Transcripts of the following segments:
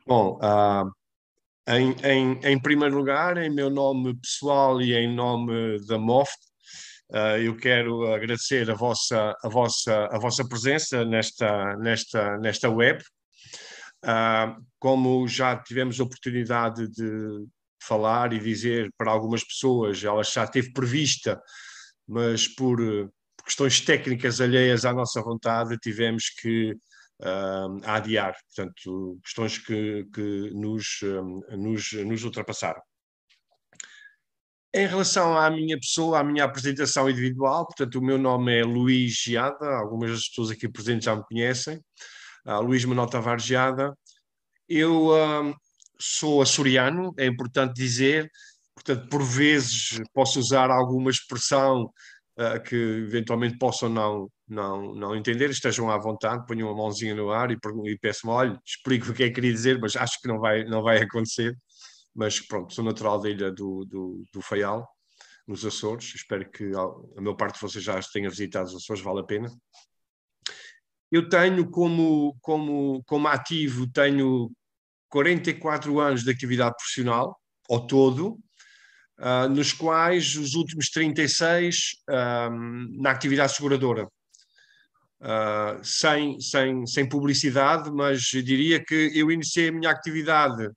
Bom, em primeiro lugar, em meu nome pessoal e em nome da MOFT, eu quero agradecer a vossa presença nesta web. Como já tivemos a oportunidade de falar e dizer para algumas pessoas, ela já esteve prevista, mas por questões técnicas alheias à nossa vontade, tivemos que adiar. Portanto, questões que nos ultrapassaram. Em relação à minha pessoa, à minha apresentação individual, portanto, o meu nome é Luís Giada, algumas das pessoas aqui presentes já me conhecem, Luís Manuel Tavares Giada. Eu sou açoriano, é importante dizer, portanto, por vezes posso usar alguma expressão que eventualmente possam não entender, estejam à vontade, ponham a mãozinha no ar e peçam-me, olha, explico o que é que queria dizer, mas acho que não vai acontecer. Mas pronto, sou natural da ilha do Faial, nos Açores. Espero que a maior parte de vocês já tenha visitado os Açores, vale a pena. Eu tenho como ativo, tenho 44 anos de atividade profissional, ao todo, nos quais os últimos 36 na atividade seguradora. Sem publicidade, mas eu diria que eu iniciei a minha atividade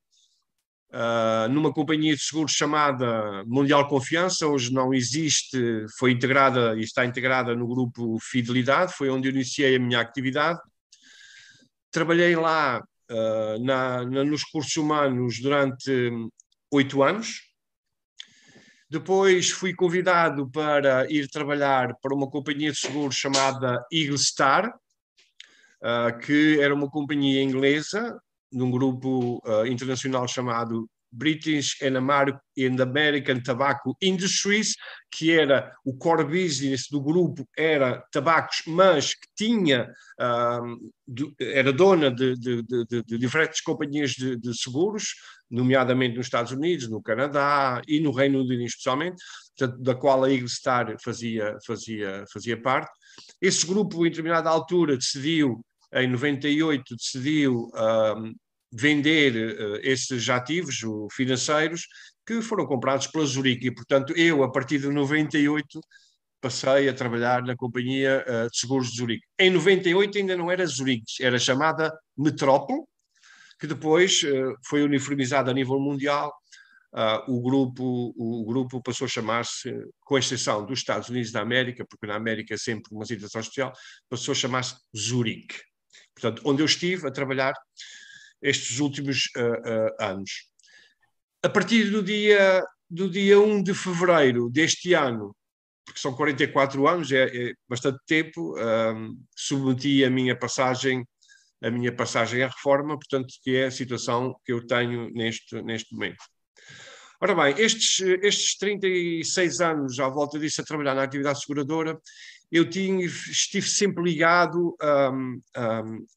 numa companhia de seguros chamada Mundial Confiança, hoje não existe, foi integrada e está integrada no grupo Fidelidade, foi onde eu iniciei a minha atividade. Trabalhei lá nos recursos humanos durante 8 anos. Depois fui convidado para ir trabalhar para uma companhia de seguros chamada Eagle Star, que era uma companhia inglesa, num grupo internacional chamado British and American Tobacco Industries, que era o core business do grupo, era tabacos, mas que tinha, era dona de diferentes companhias de seguros, nomeadamente nos Estados Unidos, no Canadá e no Reino Unido especialmente, portanto, da qual a Eagle Star fazia parte. Esse grupo, em determinada altura, em 98, decidiu vender esses ativos financeiros que foram comprados pela Zurique. E, portanto, eu, a partir de 98, passei a trabalhar na companhia de seguros de Zurique. Em 98 ainda não era Zurique, era chamada Metrópole, que depois foi uniformizada a nível mundial. O grupo passou a chamar-se, com exceção dos Estados Unidos da América, porque na América é sempre uma situação especial, passou a chamar-se Zurique. Portanto, onde eu estive a trabalhar estes últimos anos. A partir do dia 1 de fevereiro deste ano, porque são 44 anos, é bastante tempo, submeti a minha passagem à reforma, portanto, que é a situação que eu tenho neste momento. Ora bem, estes 36 anos à volta disso a trabalhar na atividade seguradora, eu estive sempre ligado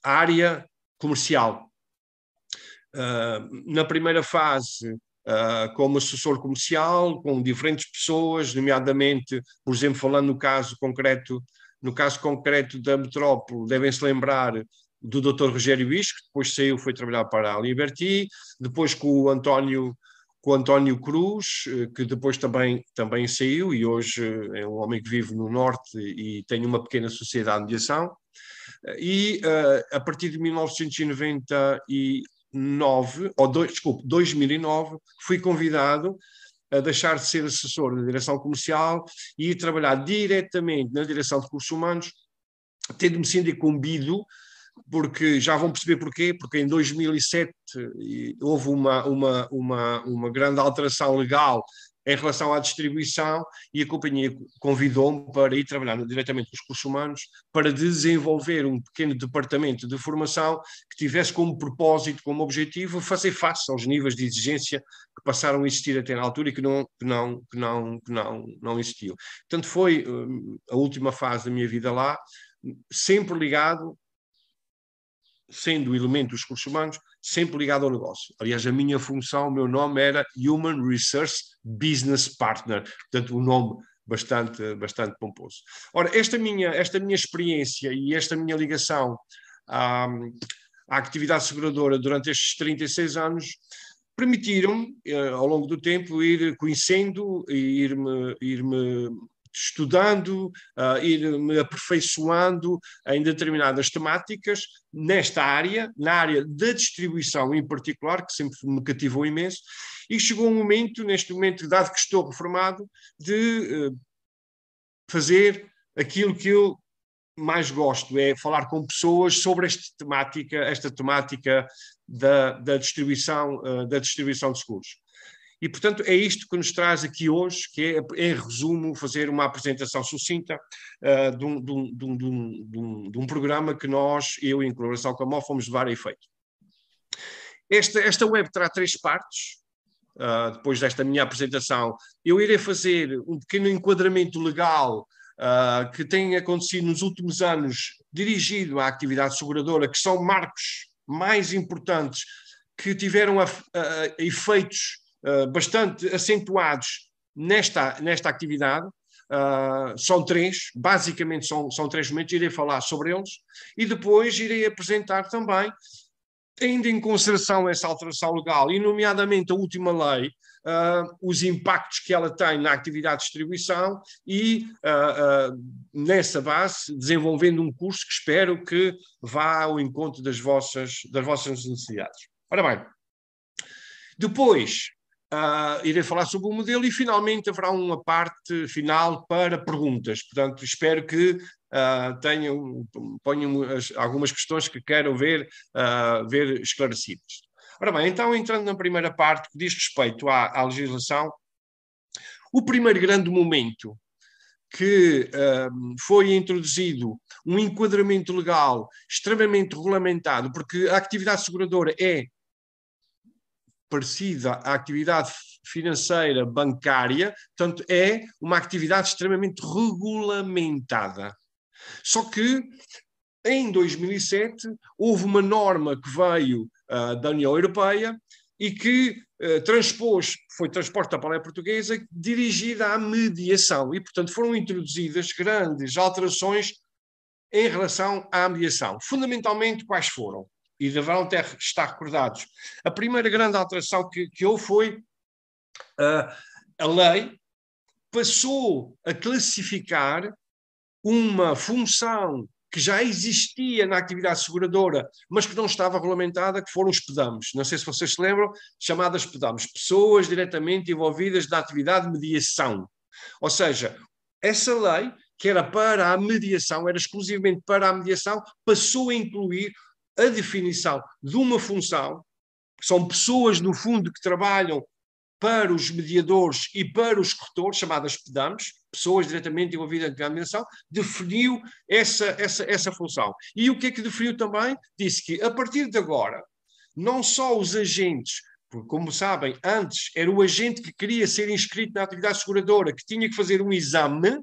à área comercial. Na primeira fase, como assessor comercial, com diferentes pessoas, nomeadamente, por exemplo, falando no caso concreto da Metrópole, devem-se lembrar do Dr. Rogério Isco, que depois foi trabalhar para a Liberty, depois com o António Cruz, que depois também saiu e hoje é um homem que vive no Norte e tem uma pequena sociedade de mediação. E a partir de 1999, 2009, fui convidado a deixar de ser assessor da direção comercial e ir trabalhar diretamente na direção de recursos humanos, tendo-me sido incumbido, porque já vão perceber porquê, porque em 2007 houve uma grande alteração legal em relação à distribuição e a companhia convidou-me para ir trabalhar diretamente com os recursos humanos para desenvolver um pequeno departamento de formação que tivesse como propósito, como objetivo, fazer face aos níveis de exigência que passaram a existir até na altura e que não existiam. Portanto, foi a última fase da minha vida lá, sempre ligado, sendo o elemento dos recursos humanos, sempre ligado ao negócio. Aliás, a minha função, o meu nome era Human Resource Business Partner, portanto, um nome bastante pomposo. Ora, esta minha experiência e esta minha ligação à atividade seguradora durante estes 36 anos permitiram-me, ao longo do tempo, ir conhecendo e ir-me estudando, ir-me aperfeiçoando em determinadas temáticas nesta área, na área da distribuição em particular, que sempre me cativou imenso, e chegou um momento, neste momento, dado que estou reformado, de fazer aquilo que eu mais gosto, é falar com pessoas sobre esta temática da distribuição de seguros. E, portanto, é isto que nos traz aqui hoje, que é, em resumo, fazer uma apresentação sucinta de um programa que nós, eu em colaboração com a MOF, fomos levar a efeito. Esta web terá 3 partes. Depois desta minha apresentação, eu irei fazer um pequeno enquadramento legal que tem acontecido nos últimos anos dirigido à atividade seguradora, que são marcos mais importantes que tiveram efeitos bastante acentuados nesta atividade. São 3, basicamente são 3 momentos, irei falar sobre eles e depois irei apresentar também, tendo em consideração essa alteração legal e nomeadamente a última lei, os impactos que ela tem na atividade de distribuição e, nessa base, desenvolvendo um curso que espero que vá ao encontro das vossas necessidades. Ora bem, depois irei falar sobre o modelo e finalmente haverá uma parte final para perguntas. Portanto, espero que ponham algumas questões que queiram ver esclarecidas. Ora bem, então entrando na primeira parte que diz respeito à legislação, o primeiro grande momento que foi introduzido um enquadramento legal extremamente regulamentado, porque a atividade seguradora é parecida à atividade financeira bancária, portanto é uma atividade extremamente regulamentada. Só que em 2007 houve uma norma que veio da União Europeia e que foi transposta para a lei portuguesa dirigida à mediação e, portanto, foram introduzidas grandes alterações em relação à mediação. Fundamentalmente, quais foram? E deverão estar recordados. A primeira grande alteração que houve foi a lei passou a classificar uma função que já existia na atividade seguradora, mas que não estava regulamentada, que foram os PDAMs. Não sei se vocês se lembram, chamadas PDAMs, pessoas diretamente envolvidas na atividade de mediação. Ou seja, essa lei, que era para a mediação, era exclusivamente para a mediação, passou a incluir a definição de uma função, que são pessoas, no fundo, que trabalham para os mediadores e para os corretores, chamadas PDAMs, pessoas diretamente envolvidas na mediação, definiu essa função. E o que é que definiu também? Disse que, a partir de agora, não só os agentes, porque, como sabem, antes era o agente que queria ser inscrito na atividade seguradora, que tinha que fazer um exame,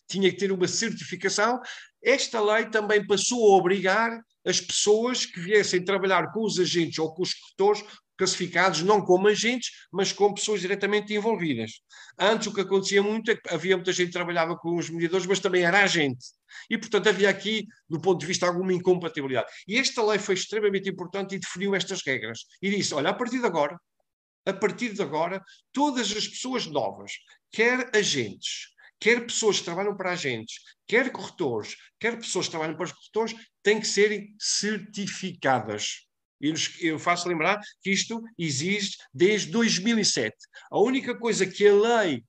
tinha que ter uma certificação, esta lei também passou a obrigar as pessoas que viessem trabalhar com os agentes ou com os corretores classificados não como agentes, mas como pessoas diretamente envolvidas. Antes o que acontecia muito é que havia muita gente que trabalhava com os mediadores, mas também era agente. E, portanto, havia aqui, do ponto de vista, alguma incompatibilidade. E esta lei foi extremamente importante e definiu estas regras. E disse, olha, a partir de agora, todas as pessoas novas, quer agentes, quer pessoas que trabalham para agentes, quer corretores, quer pessoas que trabalham para os corretores, têm que serem certificadas. Eu faço lembrar que isto existe desde 2007. A única coisa que a lei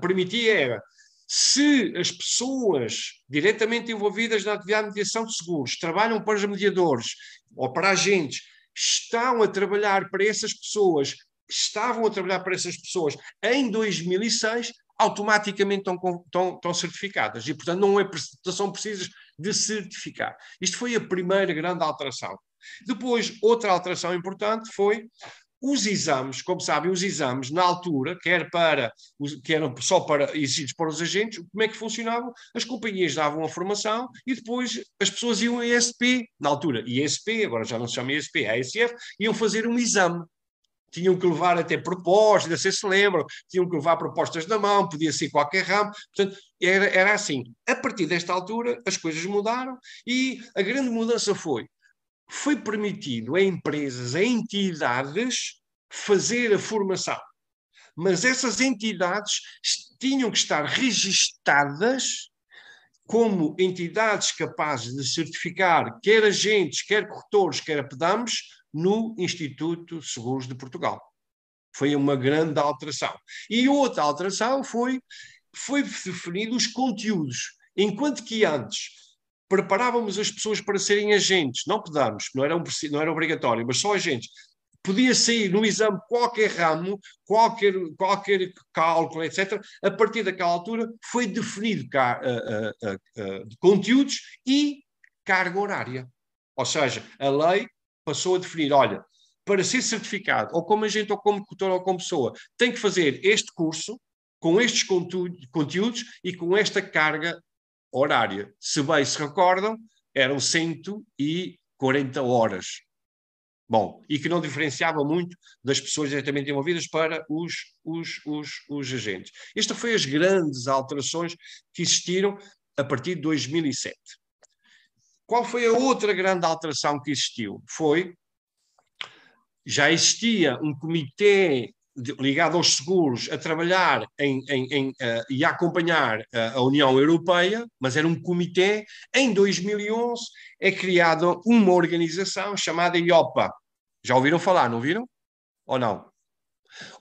permitia era, se as pessoas diretamente envolvidas na atividade de mediação de seguros trabalham para os mediadores ou para agentes, estão a trabalhar para essas pessoas, estavam a trabalhar para essas pessoas em 2006, automaticamente estão certificadas. E, portanto, não são precisas de certificar. Isto foi a primeira grande alteração. Depois, outra alteração importante foi os exames. Como sabem, os exames, na altura, que eram só exigidos para os agentes, como é que funcionavam? As companhias davam a formação e depois as pessoas iam a ESP, na altura, ESP, agora já não se chama ESP, a ASF, iam fazer um exame. Tinham que levar até propostas, não sei se lembram, tinham que levar propostas na mão, podia ser qualquer ramo, portanto, era assim. A partir desta altura, as coisas mudaram e a grande mudança foi foi permitido a empresas, a entidades, fazer a formação. Mas essas entidades tinham que estar registadas como entidades capazes de certificar quer agentes, quer corretores, quer apedamos, no Instituto de Seguros de Portugal. Foi uma grande alteração. E outra alteração foi definido os conteúdos. Enquanto que antes preparávamos as pessoas para serem agentes, não pedamos, não era obrigatório, mas só agentes. Podia sair no exame qualquer ramo, qualquer cálculo, etc. A partir daquela altura foi definido conteúdos e carga horária. Ou seja, a lei passou a definir, olha, para ser certificado, ou como agente, ou como tutor, ou como pessoa, tem que fazer este curso, com estes conteúdos e com esta carga horária. Se bem se recordam, eram 140 horas. Bom, e que não diferenciava muito das pessoas diretamente envolvidas para os agentes. Estas foram as grandes alterações que existiram a partir de 2007. Qual foi a outra grande alteração que existiu? Já existia um comitê ligado aos seguros a trabalhar e a acompanhar a União Europeia, mas era um comitê. Em 2011 é criada uma organização chamada IOPA. Já ouviram falar, não viram? Ou não?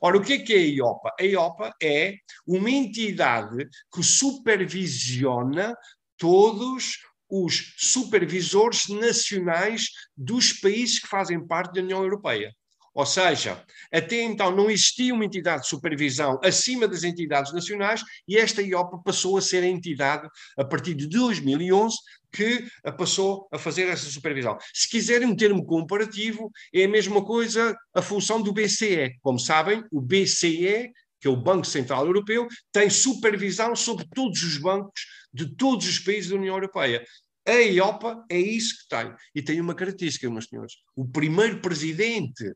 Ora, o que é a IOPA? A IOPA é uma entidade que supervisiona todos os supervisores nacionais dos países que fazem parte da União Europeia. Ou seja, até então não existia uma entidade de supervisão acima das entidades nacionais e esta IOPA passou a ser a entidade, a partir de 2011, que passou a fazer essa supervisão. Se quiserem um termo comparativo, é a mesma coisa a função do BCE. Como sabem, o BCE, que é o Banco Central Europeu, tem supervisão sobre todos os bancos de todos os países da União Europeia. A IOPA é isso que tem. E tem uma característica, meus senhores. O primeiro presidente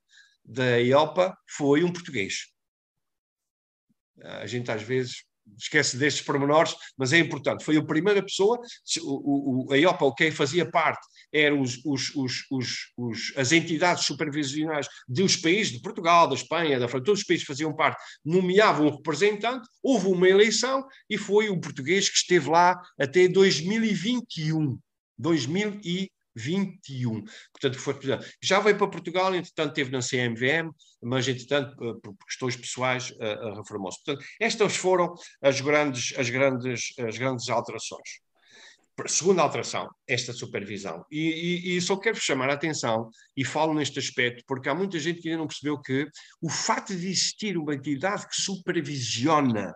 da IOPA foi um português. A gente às vezes esquece destes pormenores, mas é importante. Foi a primeira pessoa, a IOPA, quem fazia parte eram as entidades supervisionais dos países, de Portugal, da Espanha, da França, todos os países faziam parte, nomeavam um representante, houve uma eleição e foi o português que esteve lá até 2021. 2021. Portanto, foi, já veio para Portugal, entretanto esteve na CMVM, mas entretanto, por questões pessoais, reformou-se. Portanto, estas foram as grandes alterações. Segunda alteração, esta supervisão. E só quero chamar a atenção, e falo neste aspecto, porque há muita gente que ainda não percebeu que o facto de existir uma entidade que supervisiona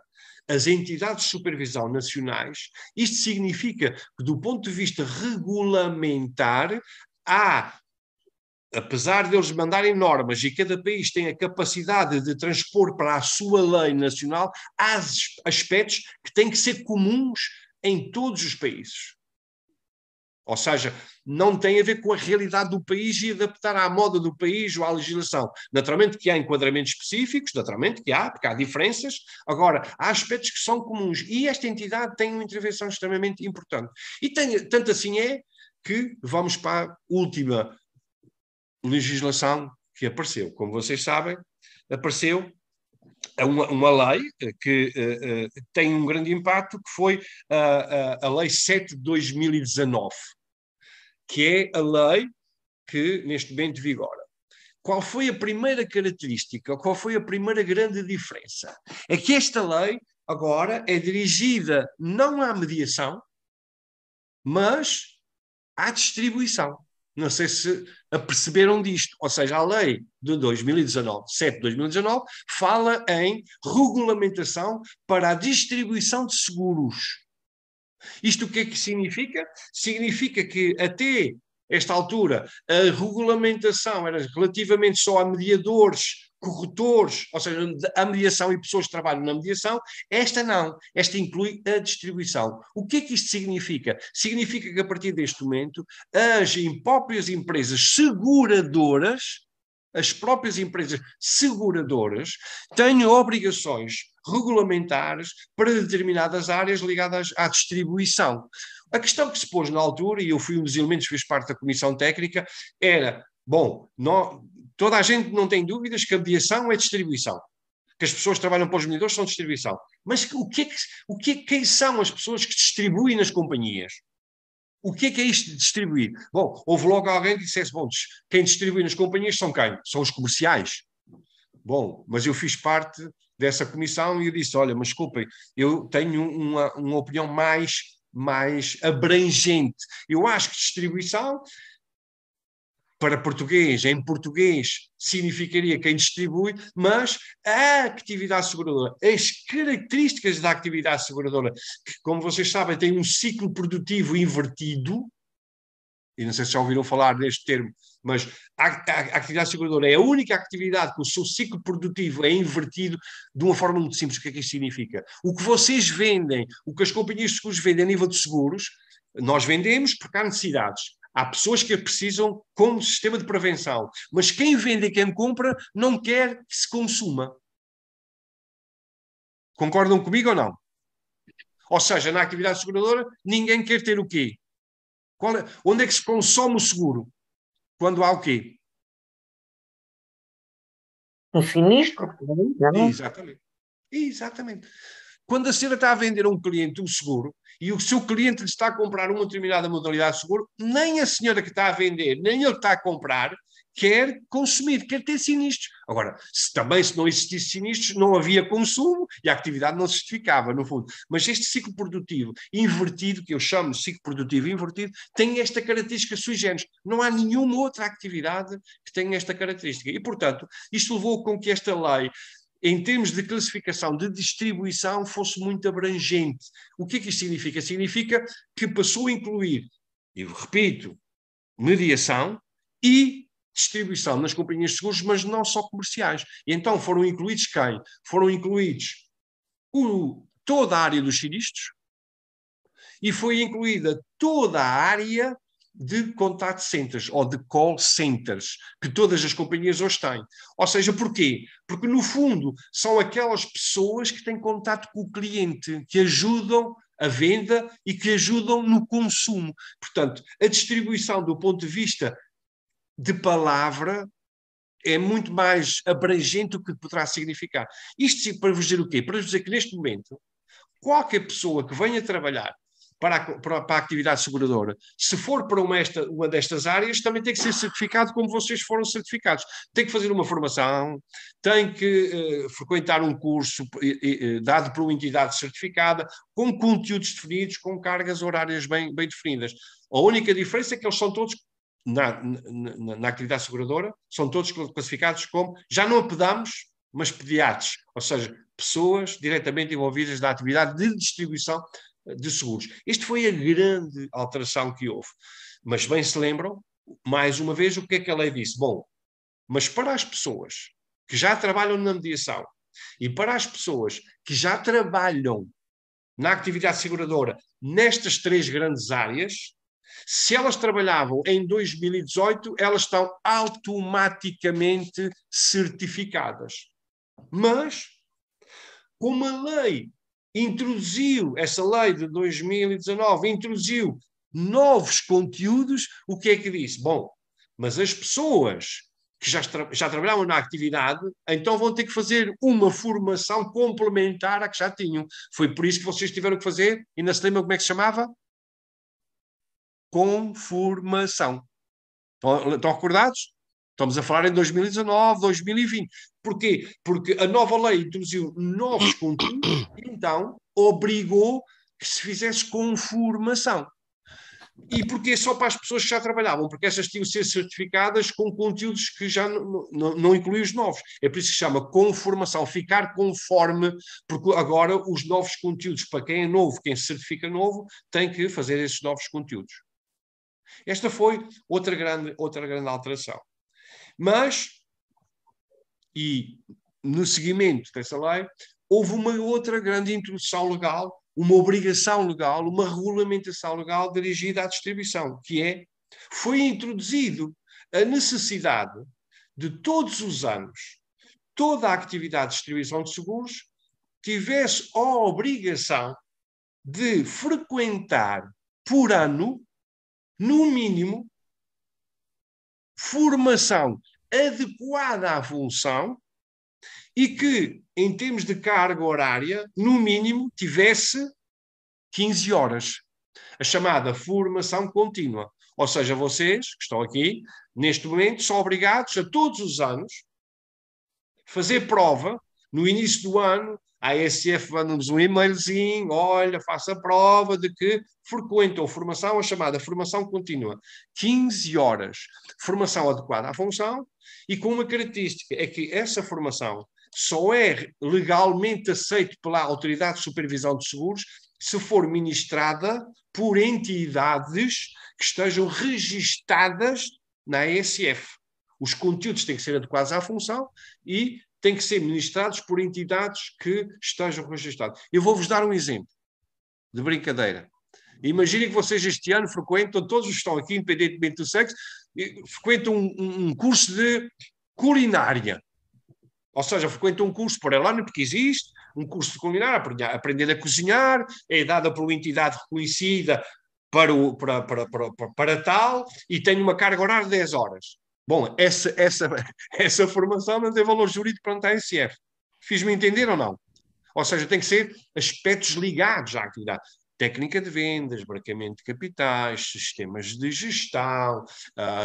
as entidades de supervisão nacionais, isto significa que, do ponto de vista regulamentar, apesar de eles mandarem normas e cada país tem a capacidade de transpor para a sua lei nacional, há aspectos que têm que ser comuns em todos os países. Ou seja, não tem a ver com a realidade do país e adaptar à moda do país ou à legislação. Naturalmente que há enquadramentos específicos, naturalmente que há, porque há diferenças. Agora, há aspectos que são comuns e esta entidade tem uma intervenção extremamente importante. E tanto assim é que vamos para a última legislação que apareceu. Como vocês sabem, apareceu uma lei que tem um grande impacto, que foi a Lei 7 de 2019, que é a lei que neste momento vigora. Qual foi a primeira característica, qual foi a primeira grande diferença? É que esta lei agora é dirigida não à mediação, mas à distribuição. Não sei se aperceberam disto. Ou seja, a lei de 2019, 7 de 2019, fala em regulamentação para a distribuição de seguros. Isto o que é que significa? Significa que até esta altura a regulamentação era relativamente só a mediadores, corretores, ou seja, a mediação e pessoas que trabalham na mediação. Esta não, esta inclui a distribuição. O que é que isto significa? Significa que a partir deste momento as próprias empresas seguradoras têm obrigações regulamentares para determinadas áreas ligadas à distribuição. A questão que se pôs na altura, e eu fui um dos elementos que fiz parte da comissão técnica, era, bom, toda a gente não tem dúvidas que a mediação é distribuição, que as pessoas que trabalham para os mediadores são distribuição. Mas quem são as pessoas que distribuem nas companhias? O que é isto de distribuir? Bom, houve logo alguém que dissesse, bom, quem distribui nas companhias são quem? São os comerciais. Bom, mas eu fiz parte dessa comissão e eu disse, olha, mas desculpem, eu tenho uma opinião mais abrangente. Eu acho que distribuição, para português, em português, significaria quem distribui, mas a atividade seguradora, as características da atividade seguradora, que, como vocês sabem, tem um ciclo produtivo invertido, e não sei se já ouviram falar neste termo, mas a atividade seguradora é a única atividade que o seu ciclo produtivo é invertido de uma forma muito simples. O que é que isto significa? O que vocês vendem, o que as companhias de seguros vendem a nível de seguros, nós vendemos porque há necessidades. Há pessoas que a precisam como sistema de prevenção, mas quem vende e quem compra não quer que se consuma. Concordam comigo ou não? Ou seja, na atividade seguradora, ninguém quer ter o quê? Onde é que se consome o seguro? Quando há o quê? Um sinistro, não é? Exatamente. Exatamente. Quando a senhora está a vender a um cliente um seguro e o seu cliente lhe está a comprar uma determinada modalidade de seguro, nem a senhora que está a vender, nem ele que está a comprar, quer consumir, quer ter sinistros. Agora, se não existisse sinistros, não havia consumo e a atividade não se justificava, no fundo. Mas este ciclo produtivo invertido, que eu chamo de ciclo produtivo invertido, tem esta característica sui generis. Não há nenhuma outra atividade que tenha esta característica. E, portanto, isto levou com que esta lei, em termos de classificação, de distribuição, fosse muito abrangente. O que é que isto significa? Significa que passou a incluir, e repito, mediação e distribuição nas companhias de seguros, mas não só comerciais. E então foram incluídos quem? Foram incluídos toda a área dos sinistros e foi incluída toda a área de contact centers ou de call centers que todas as companhias hoje têm. Ou seja, porquê? Porque, no fundo, são aquelas pessoas que têm contato com o cliente, que ajudam a venda e que ajudam no consumo. Portanto, a distribuição do ponto de vista de palavra é muito mais abrangente do que poderá significar. Isto para vos dizer o quê? Para vos dizer que, neste momento, qualquer pessoa que venha trabalhar para a atividade seguradora, se for para uma destas áreas, também tem que ser certificado como vocês foram certificados. Tem que fazer uma formação, tem que frequentar um curso dado por uma entidade certificada, com conteúdos definidos, com cargas horárias bem definidas. A única diferença é que eles são todos, na atividade seguradora, são todos classificados como, já não apedamos, mas pediatras, ou seja, pessoas diretamente envolvidas na atividade de distribuição de seguros. Isto foi a grande alteração que houve. Mas bem se lembram, mais uma vez, o que é que a lei disse? Bom, mas para as pessoas que já trabalham na mediação e para as pessoas que já trabalham na atividade seguradora nestas três grandes áreas, se elas trabalhavam em 2018, elas estão automaticamente certificadas. Mas, como a lei introduziu, essa lei de 2019, introduziu novos conteúdos, o que é que disse? Bom, mas as pessoas que já trabalhavam na atividade, então vão ter que fazer uma formação complementar à que já tinham. Foi por isso que vocês tiveram que fazer, e não se lembra como é que se chamava? Conformação. Estão recordados? Estamos a falar em 2019, 2020. Porquê? Porque a nova lei introduziu novos conteúdos e então obrigou que se fizesse conformação. E porquê só para as pessoas que já trabalhavam? Porque essas tinham de ser certificadas com conteúdos que já não incluem os novos. É por isso que se chama conformação, ficar conforme, porque agora os novos conteúdos, para quem é novo, quem se certifica novo, tem que fazer esses novos conteúdos. Esta foi outra grande alteração. Mas, e no seguimento dessa lei, houve uma outra grande introdução legal, uma obrigação legal, uma regulamentação legal dirigida à distribuição, que foi introduzido a necessidade de todos os anos, toda a atividade de distribuição de seguros tivesse a obrigação de frequentar por ano, no mínimo, formação adequada à função e que, em termos de carga horária, no mínimo, tivesse 15 horas. A chamada formação contínua. Ou seja, vocês que estão aqui, neste momento, são obrigados a todos os anos fazer prova no início do ano. A ASF manda-nos um e-mailzinho, olha, faça a prova de que frequentam formação, a chamada formação contínua. 15 horas. Formação adequada à função e com uma característica, é que essa formação só é legalmente aceita pela Autoridade de Supervisão de Seguros se for ministrada por entidades que estejam registadas na ASF. Os conteúdos têm que ser adequados à função e têm que ser ministrados por entidades que estejam registradas. Eu vou-vos dar um exemplo de brincadeira. Imaginem que vocês este ano frequentam, todos os que estão aqui, independentemente do sexo, frequentam um curso de culinária. Ou seja, frequentam um curso por ano, porque existe, um curso de culinária, aprender a cozinhar, é dada por uma entidade reconhecida para tal, e tem uma carga horária de 10 horas. Bom, essa formação não tem valor jurídico perante a ASF. Fiz-me entender ou não? Ou seja, tem que ser aspectos ligados à atividade. Técnica de vendas, branqueamento de capitais, sistemas de gestão,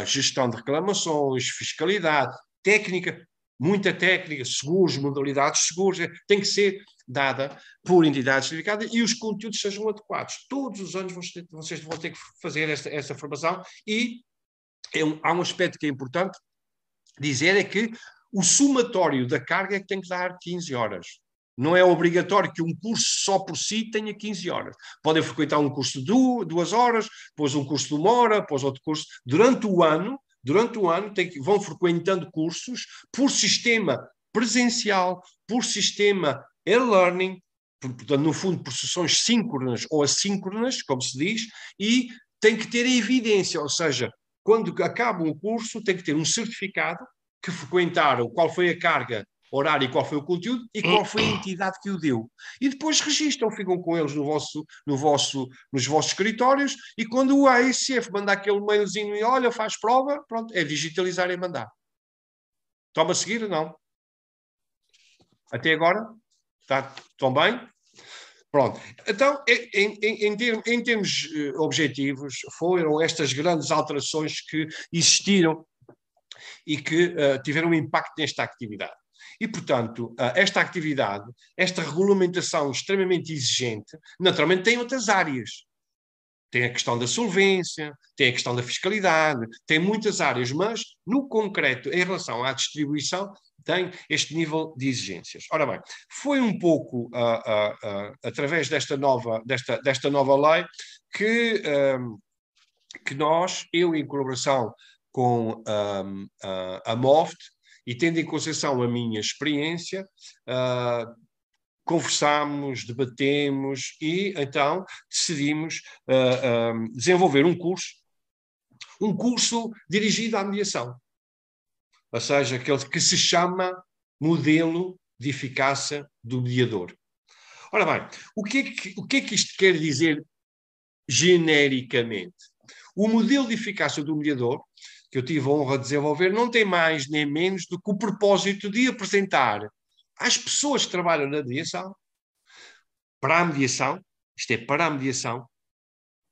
gestão de reclamações, fiscalidade, técnica, muita técnica, seguros, modalidades de seguros, tem que ser dada por entidades certificadas e os conteúdos sejam adequados. Todos os anos vocês vão ter que fazer essa formação e há um aspecto que é importante dizer, é que o somatório da carga é que tem que dar 15 horas. Não é obrigatório que um curso só por si tenha 15 horas. Podem frequentar um curso de 2 horas, depois um curso de 1 hora, depois outro curso. Durante o ano vão frequentando cursos por sistema presencial, por sistema e-learning, portanto, no fundo, por sessões síncronas ou assíncronas, como se diz, e tem que ter evidência, ou seja, quando acabam o curso, tem que ter um certificado que frequentaram, qual foi a carga horária, qual foi o conteúdo e qual foi a entidade que o deu. E depois registram, ficam com eles nos vossos escritórios e quando o ASF manda aquele mailzinho e olha, faz prova, pronto, é digitalizar e mandar. Toma a seguir ou não? Até agora? Estão bem? Pronto. Então, em termos objetivos, foram estas grandes alterações que existiram e que tiveram um impacto nesta atividade. E, portanto, esta atividade, esta regulamentação extremamente exigente, naturalmente tem outras áreas. Tem a questão da solvência, tem a questão da fiscalidade, tem muitas áreas, mas, no concreto, em relação à distribuição, tem este nível de exigências. Ora bem, foi um pouco através desta nova lei que nós, eu em colaboração com a MOFT, e tendo em consideração a minha experiência, conversámos, debatemos e então decidimos desenvolver um curso dirigido à mediação. Ou seja, aquele que se chama Modelo de Eficácia do Mediador. Ora bem, o que é que isto quer dizer genericamente? O modelo de eficácia do mediador, que eu tive a honra de desenvolver, não tem mais nem menos do que o propósito de apresentar às pessoas que trabalham na mediação, para a mediação, isto é para a mediação,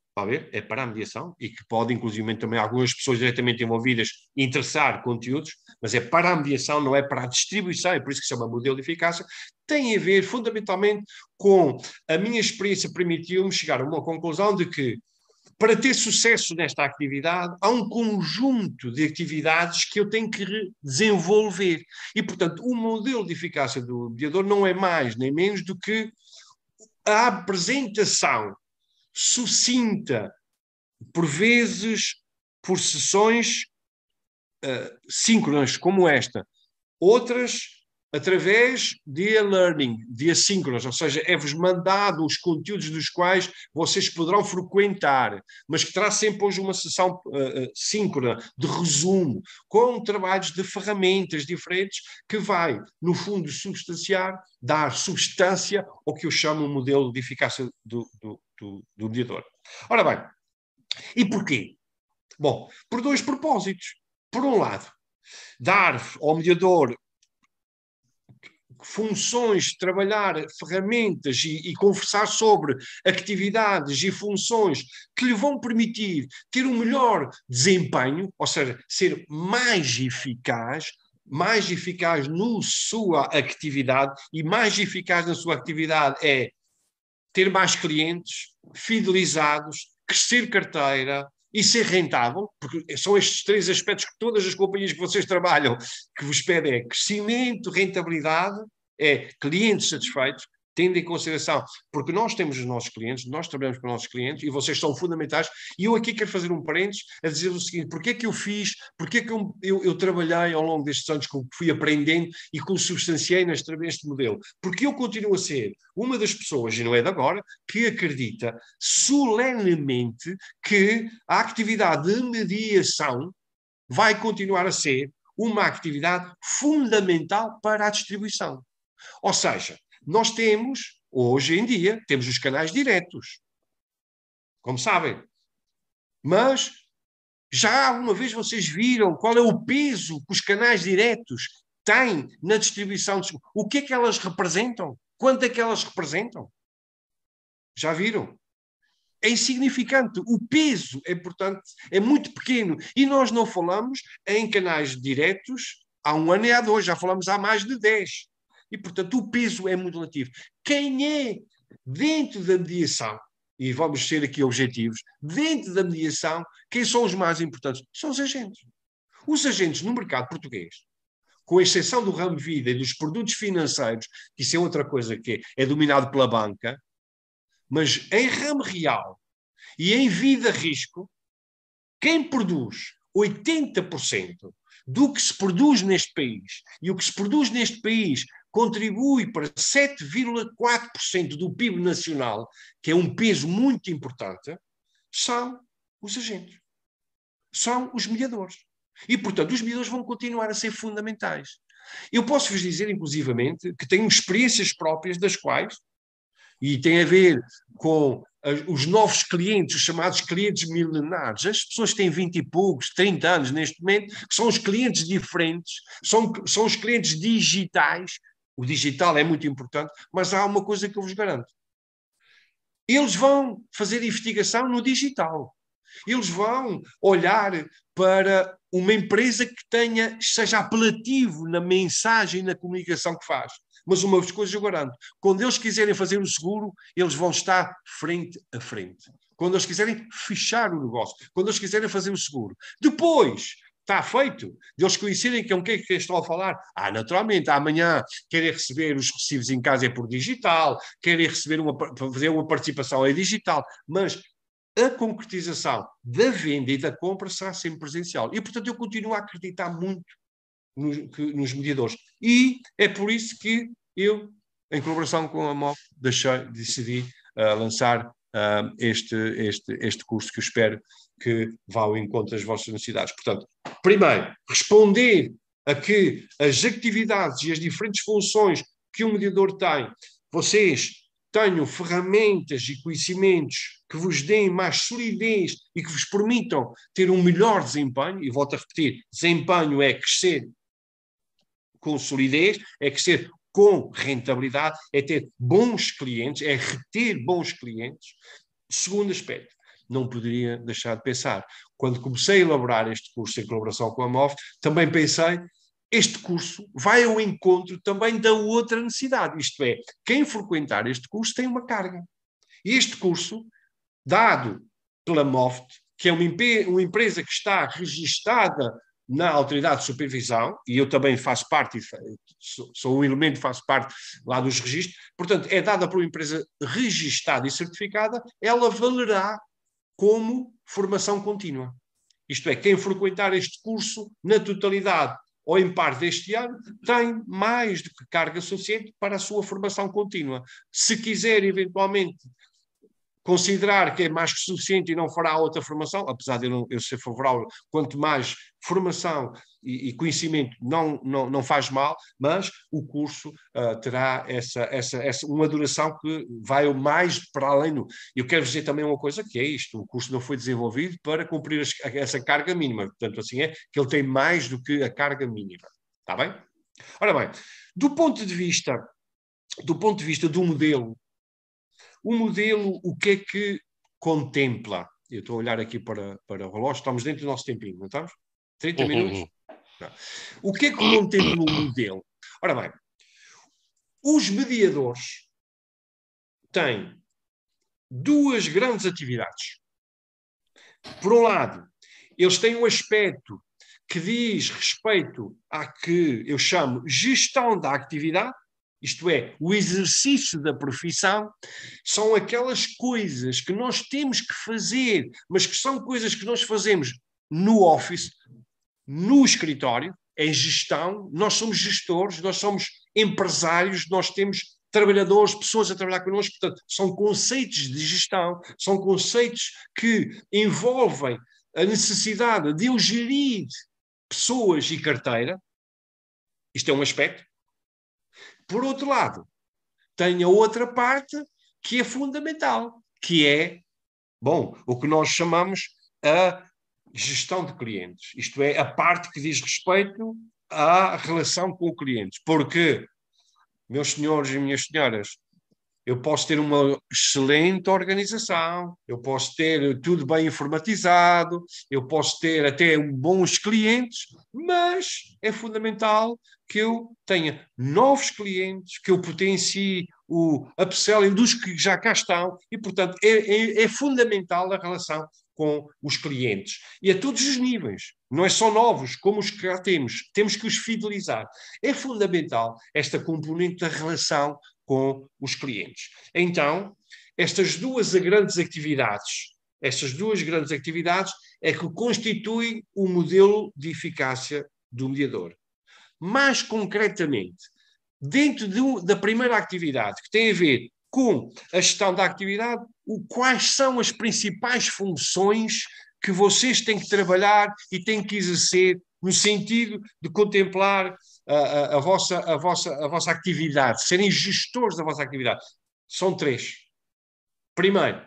está a ver? É para a mediação, e que pode, inclusive, também algumas pessoas diretamente envolvidas interessar conteúdos, mas é para a mediação, não é para a distribuição, é por isso que se chama modelo de eficácia, tem a ver fundamentalmente com a minha experiência permitiu-me chegar a uma conclusão de que para ter sucesso nesta atividade, há um conjunto de atividades que eu tenho que desenvolver. E, portanto, o modelo de eficácia do mediador não é mais nem menos do que a apresentação sucinta, por vezes, por sessões síncronas como esta. Outras através de e-learning, de assíncronos, ou seja, é-vos mandado os conteúdos dos quais vocês poderão frequentar, mas que terá sempre hoje uma sessão síncrona, de resumo, com trabalhos de ferramentas diferentes, que vai, no fundo, dar substância ao que eu chamo o modelo de eficácia do mediador. Ora bem, E porquê? Bom, por dois propósitos. Por um lado, dar ao mediador funções, trabalhar ferramentas e conversar sobre atividades e funções que lhe vão permitir ter um melhor desempenho, ou seja, ser mais eficaz na sua atividade, e mais eficaz na sua atividade é ter mais clientes, fidelizados, crescer carteira e ser rentável, porque são estes três aspectos que todas as companhias que vocês trabalham que vos pedem: é crescimento, rentabilidade, é clientes satisfeitos, tendo em consideração, porque nós temos os nossos clientes, nós trabalhamos com os nossos clientes e vocês são fundamentais. E eu aqui quero fazer um parênteses a dizer o seguinte: porque é que eu fiz, porque é que eu trabalhei ao longo destes anos, que fui aprendendo e consubstanciei neste modelo? Porque eu continuo a ser uma das pessoas, e não é de agora, que acredita solenemente que a atividade de mediação vai continuar a ser uma atividade fundamental para a distribuição. Ou seja, nós temos, hoje em dia, temos os canais diretos, como sabem. Mas já alguma vez vocês viram qual é o peso que os canais diretos têm na distribuição? O que é que elas representam? Quanto é que elas representam? Já viram? É insignificante. O peso é, portanto, é muito pequeno. E nós não falamos em canais diretos há um ano e há dois, já falamos há mais de 10. E, portanto, o peso é muito relativo. Quem é dentro da mediação, e vamos ser aqui objetivos, dentro da mediação, quem são os mais importantes? São os agentes. Os agentes no mercado português, com exceção do ramo vida e dos produtos financeiros, que isso é outra coisa que é dominado pela banca, mas em ramo real e em vida risco, quem produz 80% do que se produz neste país, e o que se produz neste país contribui para 7,4% do PIB nacional, que é um peso muito importante, são os agentes. São os mediadores. E, portanto, os mediadores vão continuar a ser fundamentais. Eu posso vos dizer, inclusivamente, que tenho experiências próprias das quais, e tem a ver com os novos clientes, os chamados clientes milenares, as pessoas que têm 20 e poucos, 30 anos neste momento, que são os clientes diferentes, são os clientes digitais. O digital é muito importante, mas há uma coisa que eu vos garanto. Eles vão fazer investigação no digital. Eles vão olhar para uma empresa que seja apelativo na mensagem e na comunicação que faz. Mas uma das coisas eu garanto: quando eles quiserem fazer o seguro, eles vão estar frente a frente. Quando eles quiserem fechar o negócio, quando eles quiserem fazer o seguro. Depois, está feito, de eles conhecerem com o que é que estão a falar. Naturalmente, amanhã querem receber os recibos em casa é por digital, querem receber fazer uma participação é digital, mas a concretização da venda e da compra será sempre presencial. E, portanto, eu continuo a acreditar muito nos mediadores. E é por isso que eu, em colaboração com a MOF, decidi lançar este curso, que eu espero que vá ao encontro das vossas necessidades. Portanto, primeiro, responder a que as atividades e as diferentes funções que um mediador tem, vocês tenham ferramentas e conhecimentos que vos deem mais solidez e que vos permitam ter um melhor desempenho. E volto a repetir: desempenho é crescer com solidez, é crescer com rentabilidade, é ter bons clientes, é reter bons clientes. Segundo aspecto, não poderia deixar de pensar, quando comecei a elaborar este curso em colaboração com a MOF, também pensei: este curso vai ao encontro também da outra necessidade, isto é, quem frequentar este curso tem uma carga. E este curso, dado pela MOF, que é uma empresa que está registada na autoridade de supervisão, e eu também faço parte, sou um elemento, faço parte lá dos registros, portanto, é dada por uma empresa registada e certificada, ela valerá como formação contínua. Isto é, quem frequentar este curso na totalidade ou em parte deste ano, tem mais do que carga suficiente para a sua formação contínua. Se quiser, eventualmente, considerar que é mais que suficiente e não fará outra formação, apesar de eu ser favorável, quanto mais formação e conhecimento não faz mal, mas o curso terá uma duração que vai mais para além. Eu quero dizer também uma coisa, que é isto: o curso não foi desenvolvido para cumprir essa carga mínima, portanto assim é que ele tem mais do que a carga mínima. Está bem? Ora bem, do ponto de vista do modelo, o modelo, o que é que contempla? Eu estou a olhar aqui para o relógio, estamos dentro do nosso tempinho, não estamos? 30 minutos? Não. O que é que contempla o modelo? Ora bem, os mediadores têm duas grandes atividades. Por um lado, eles têm um aspecto que diz respeito à que eu chamo gestão da atividade, isto é, o exercício da profissão. São aquelas coisas que nós temos que fazer, mas que são coisas que nós fazemos no office, no escritório, em gestão. Nós somos gestores, nós somos empresários, nós temos trabalhadores, pessoas a trabalhar connosco. Portanto, são conceitos de gestão, são conceitos que envolvem a necessidade de eu gerir pessoas e carteira. Isto é um aspecto. Por outro lado, tem a outra parte que é fundamental, que é, o que nós chamamos a gestão de clientes. Isto é, a parte que diz respeito à relação com clientes. Porque, meus senhores e minhas senhoras, eu posso ter uma excelente organização, eu posso ter tudo bem informatizado, eu posso ter até bons clientes, mas é fundamental que eu tenha novos clientes, que eu potencie o upselling dos que já cá estão e, portanto, é fundamental a relação com os clientes. E a todos os níveis. Não é só novos, como os que já temos. Temos que os fidelizar. É fundamental esta componente da relação com os clientes. Então, estas duas grandes atividades é que constituem o modelo de eficácia do mediador. Mais concretamente, dentro da primeira atividade, que tem a ver com a gestão da atividade, quais são as principais funções que vocês têm que trabalhar e têm que exercer no sentido de contemplar a vossa atividade, serem gestores da vossa atividade? São três. Primeiro,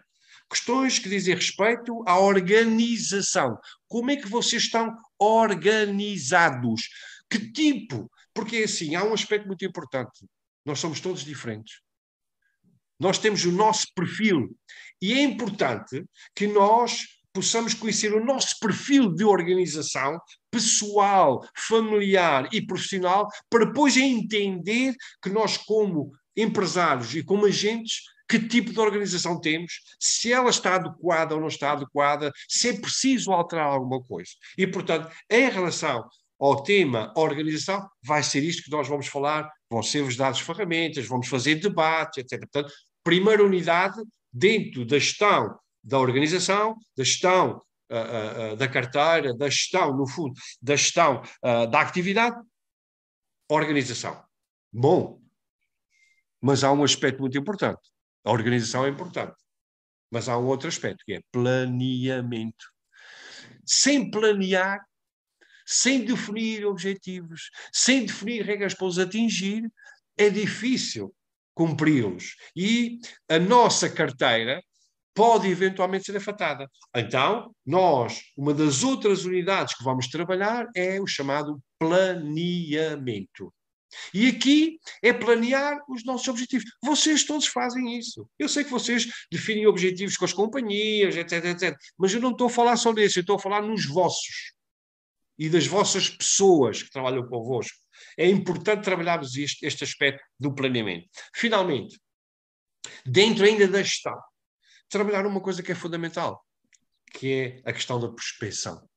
questões que dizem respeito à organização. Como é que vocês estão organizados? Que tipo? Porque assim, há um aspecto muito importante. Nós somos todos diferentes. Nós temos o nosso perfil e é importante que nós possamos conhecer o nosso perfil de organização pessoal, familiar e profissional, para depois entender que nós, como empresários e como agentes, que tipo de organização temos, se ela está adequada ou não está adequada, se é preciso alterar alguma coisa. E, portanto, em relação ao tema organização, vai ser isto que nós vamos falar, vão ser-vos dadas ferramentas, vamos fazer debates, etc. Portanto, primeira unidade, dentro da gestão da organização, da gestão da carteira, da gestão, no fundo, da gestão da atividade, organização. Bom, mas há um aspecto muito importante. A organização é importante, mas há um outro aspecto, que é planeamento. Sem planear, sem definir objetivos, sem definir regras para os atingir, é difícil cumpri-los. E a nossa carteira pode eventualmente ser afetada. Então, uma das outras unidades que vamos trabalhar é o chamado planeamento. E aqui é planear os nossos objetivos. Vocês todos fazem isso. Eu sei que vocês definem objetivos com as companhias, etc, etc. Mas eu não estou a falar só disso, eu estou a falar nos vossos e das vossas pessoas que trabalham convosco. É importante trabalharmos este aspecto do planeamento. Finalmente, dentro ainda da gestão, trabalhar uma coisa que é fundamental, que é a questão da prospecção.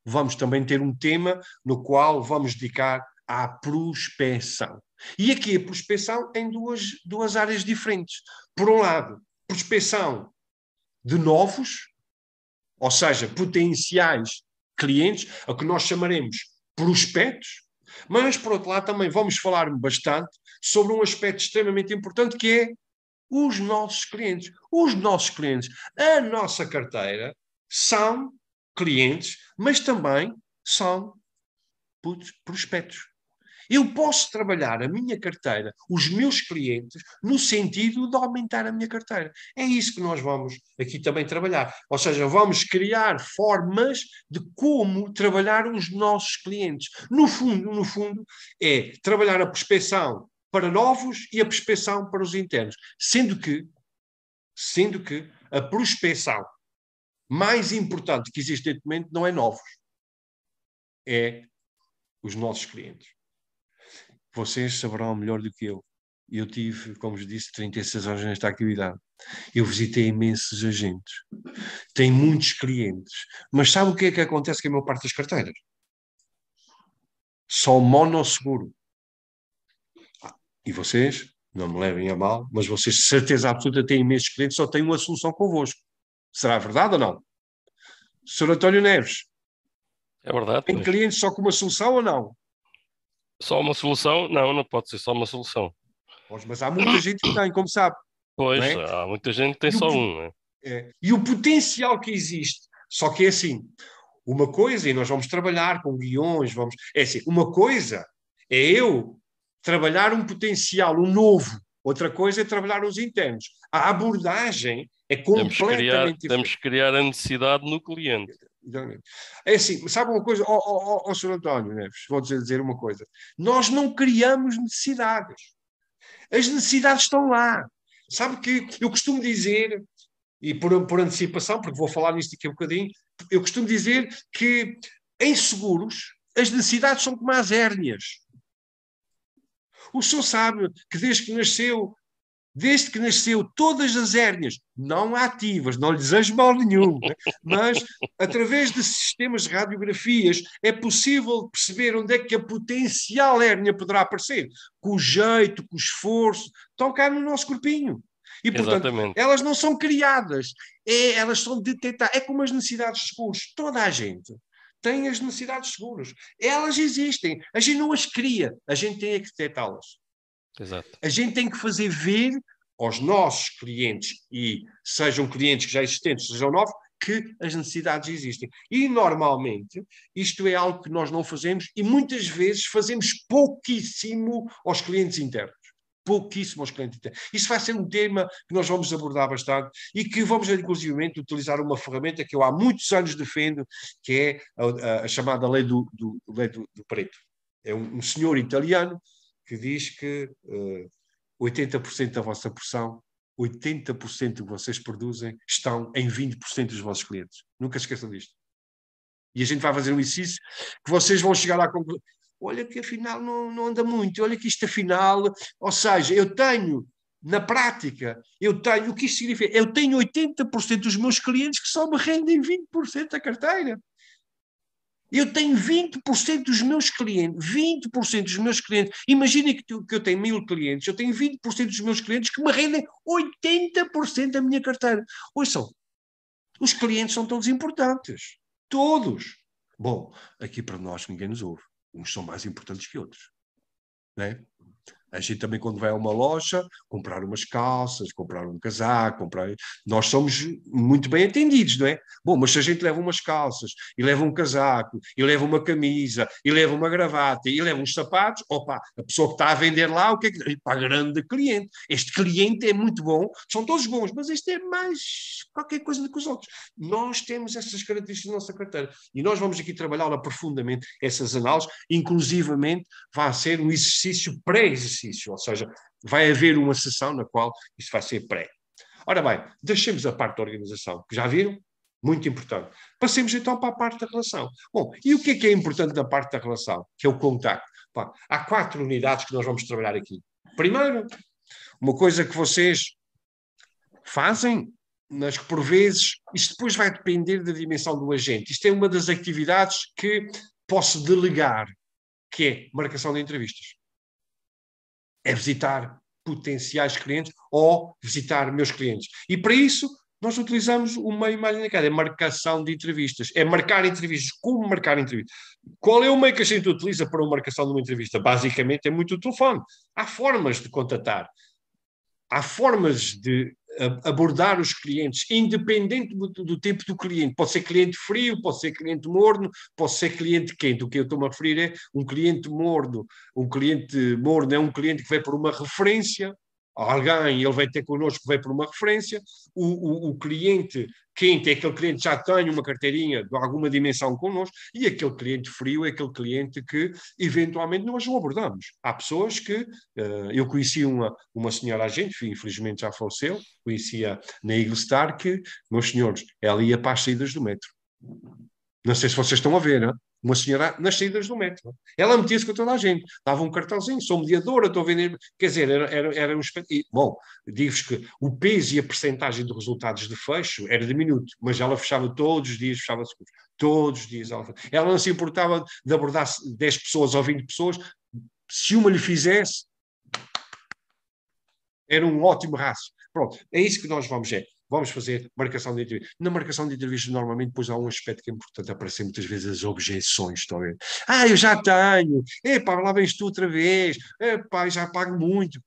Vamos também ter um tema no qual vamos dedicar à prospecção. E aqui a prospecção em duas áreas diferentes. Por um lado, prospecção de novos, ou seja, potenciais clientes, a que nós chamaremos prospectos, mas, por outro lado, também vamos falar bastante sobre um aspecto extremamente importante, que é Os nossos clientes. Os nossos clientes. A nossa carteira são clientes, mas também são prospectos. Eu posso trabalhar a minha carteira, os meus clientes, no sentido de aumentar a minha carteira. É isso que nós vamos aqui também trabalhar. Ou seja, vamos criar formas de como trabalhar os nossos clientes. No fundo, é trabalhar a prospecção para novos e a prospecção para os internos. Sendo que a prospecção mais importante que existe neste momento não é novos, é os nossos clientes. Vocês saberão melhor do que eu. Eu tive, como vos disse, 36 anos nesta atividade. Eu visitei imensos agentes. Tenho muitos clientes. Mas sabe o que é que acontece com a maior parte das carteiras? Só monosseguro. E vocês, não me levem a mal, mas vocês de certeza absoluta têm imensos clientes, só têm uma solução convosco. Será verdade ou não? Sr. António Neves. É verdade. Tem clientes só com uma solução ou não? Só uma solução? Não pode ser só uma solução. Pois, mas há muita gente que tem, como sabe. Pois, é? há muita gente que tem só um. E o potencial que existe, só que é assim, uma coisa, e nós vamos trabalhar com guiões, é assim, uma coisa é eu trabalhar um potencial, um novo, outra coisa é trabalhar os internos. A abordagem é completamente diferente. Temos que criar a necessidade no cliente. É assim, sabe uma coisa, Sr. António Neves, vou dizer uma coisa. Nós não criamos necessidades. As necessidades estão lá. Sabe que eu costumo dizer, e por antecipação, porque vou falar nisto daqui a um bocadinho, eu costumo dizer que em seguros as necessidades são como as hérnias. O senhor sabe que desde que nasceu, todas as hérnias, não ativas, não lhe desejo mal nenhum, mas através de sistemas de radiografias é possível perceber onde é que a potencial hérnia poderá aparecer. Com o jeito, com o esforço, estão cá no nosso corpinho. E, portanto, exatamente, elas não são criadas, elas são detectadas. É como as necessidades de seguros. Toda a gente tem as necessidades de seguros. Elas existem. A gente não as cria, a gente tem que detectá-las. Exato. A gente tem que fazer ver aos nossos clientes, e sejam clientes que já existentes, sejam novos, que as necessidades existem. E, normalmente, isto é algo que nós não fazemos e, muitas vezes, fazemos pouquíssimo aos clientes internos. Pouquíssimo aos clientes internos. Isso vai ser um tema que nós vamos abordar bastante e que vamos, inclusivamente, utilizar uma ferramenta que eu há muitos anos defendo, que é a chamada lei do Pareto. É um senhor italiano que diz que 80% da vossa produção, 80% do que vocês produzem estão em 20% dos vossos clientes. Nunca se esqueçam disto. E a gente vai fazer um exercício que vocês vão chegar à conclusão. Olha que afinal não anda muito, olha que isto afinal... Ou seja, eu tenho, na prática, o que isto significa? Eu tenho 80% dos meus clientes que só me rendem 20% da carteira. Eu tenho 20% dos meus clientes, 20% dos meus clientes. Imaginem que eu tenho 1000 clientes, eu tenho 20% dos meus clientes que me rendem 80% da minha carteira. Ouçam, os clientes são todos importantes. Todos. Bom, aqui para nós ninguém nos ouve. Uns são mais importantes que outros. Não é? A gente também, quando vai a uma loja, comprar umas calças, comprar um casaco, nós somos muito bem atendidos, não é? Bom, mas se a gente leva umas calças, e leva um casaco, e leva uma camisa, e leva uma gravata, e leva uns sapatos, opa, a pessoa que está a vender lá, o que é que... Para grande cliente. Este cliente é muito bom, são todos bons, mas este é mais qualquer coisa do que os outros. Nós temos essas características na nossa carteira, e nós vamos aqui trabalhar profundamente essas análises, inclusivamente vai ser um exercício pré-exercício. Ou seja, vai haver uma sessão na qual isso vai ser pré. Ora bem, deixemos a parte da organização, que já viram? Muito importante. Passemos então para a parte da relação. Bom, e o que é importante da parte da relação? Que é o contacto. Há 4 unidades que nós vamos trabalhar aqui. Primeiro, uma coisa que vocês fazem, mas que por vezes, isto depois vai depender da dimensão do agente. Isto é uma das atividades que posso delegar, que é marcação de entrevistas. É visitar potenciais clientes ou visitar meus clientes. E para isso, nós utilizamos o meio mais indicado, é marcação de entrevistas. É marcar entrevistas. Como marcar entrevistas? Qual é o meio que a gente utiliza para a marcação de uma entrevista? Basicamente, é muito o telefone. Há formas de contatar. há formas de abordar os clientes, independente do tipo do cliente. Pode ser cliente frio, pode ser cliente morno, pode ser cliente quente. O que eu estou-me a referir é um cliente morno. Um cliente morno é um cliente que vai por uma referência, alguém, ele vai ter connosco que vai por uma referência. O cliente quente é aquele cliente que já tem uma carteirinha de alguma dimensão connosco, e aquele cliente frio é aquele cliente que eventualmente nós não abordamos. Há pessoas que, eu conheci uma senhora agente, infelizmente já faleceu, conhecia na Eagle Star, que, meus senhores, ela ia para as saídas do metro. Não sei se vocês estão a ver, não é? Uma senhora nas saídas do metro. Ela metia-se com toda a gente, dava um cartãozinho, sou mediadora, estou a vender. Quer dizer, era um espetáculo. Bom, digo-vos que o peso e a percentagem de resultados de fecho era diminuto, mas ela fechava todos os dias, fechava seguros. Todos os dias. Ela não se importava de abordar 10 pessoas ou 20 pessoas. Se uma lhe fizesse, era um ótimo raço. Pronto, é isso que nós vamos fazer marcação de entrevista. Na marcação de entrevistas, normalmente, depois há um aspecto que é importante, aparecer muitas vezes as objeções, estão a ver? Eu já tenho, epá, lá vens tu outra vez, epá, já pago muito.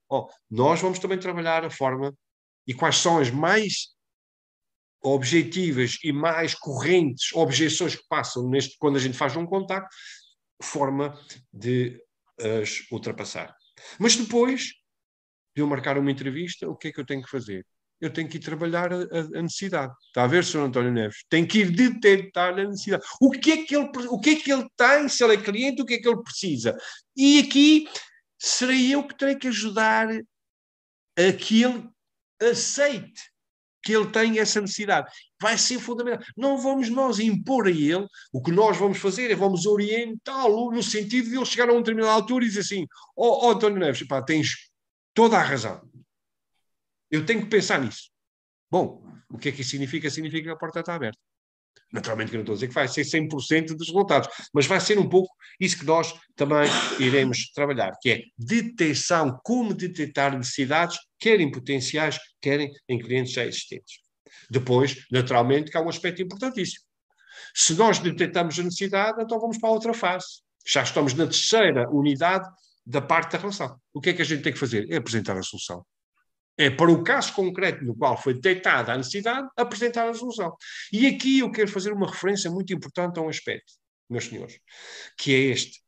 Nós vamos também trabalhar a forma e quais são as mais objetivas e mais correntes objeções que passam quando a gente faz um contacto, forma de as ultrapassar. Mas depois de eu marcar uma entrevista, o que é que eu tenho que fazer? Eu tenho que ir trabalhar a necessidade. Está a ver, Sr. António Neves? Tenho que ir detectar a necessidade. O que é que ele tem, se ele é cliente, o que é que ele precisa? E aqui serei eu que terei que ajudar a que ele aceite que ele tem essa necessidade. Vai ser fundamental. Não vamos nós impor a ele. O que nós vamos fazer é vamos orientá-lo no sentido de ele chegar a uma determinada altura e dizer assim, António Neves, pá, tens toda a razão. Eu tenho que pensar nisso. Bom, o que é que isso significa? Significa que a porta está aberta. Naturalmente que eu não estou a dizer que vai ser 100% dos resultados, mas vai ser um pouco isso que nós também iremos trabalhar, que é detecção, como detectar necessidades, quer em potenciais, quer em clientes já existentes. Depois, naturalmente, que há um aspecto importantíssimo. Se nós detectamos a necessidade, então vamos para a outra fase. Já estamos na terceira unidade da parte da relação. O que é que a gente tem que fazer? É apresentar a solução. É para o caso concreto no qual foi detectada a necessidade, apresentar a solução. E aqui eu quero fazer uma referência muito importante a um aspecto, meus senhores, que é este.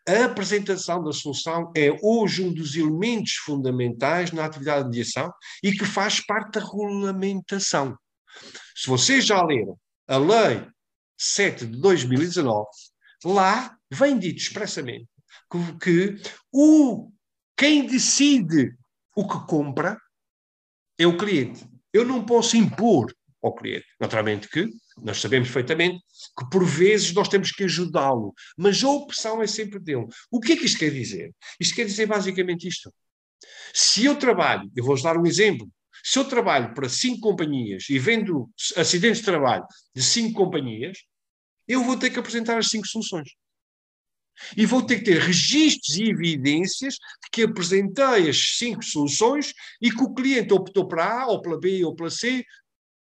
A apresentação da solução é hoje um dos elementos fundamentais na atividade de mediação e que faz parte da regulamentação. Se vocês já leram a Lei 7 de 2019, lá vem dito expressamente que quem decide o que compra é o cliente. Eu não posso impor ao cliente. Naturalmente que nós sabemos perfeitamente que por vezes nós temos que ajudá-lo, mas a opção é sempre dele. O que é que isto quer dizer? Isto quer dizer basicamente isto. Se eu trabalho, eu vou-vos dar um exemplo, se eu trabalho para 5 companhias e vendo acidentes de trabalho de 5 companhias, eu vou ter que apresentar as 5 soluções. E vou ter que ter registros e evidências de que apresentei as 5 soluções e que o cliente optou para A, ou pela B, ou pela C,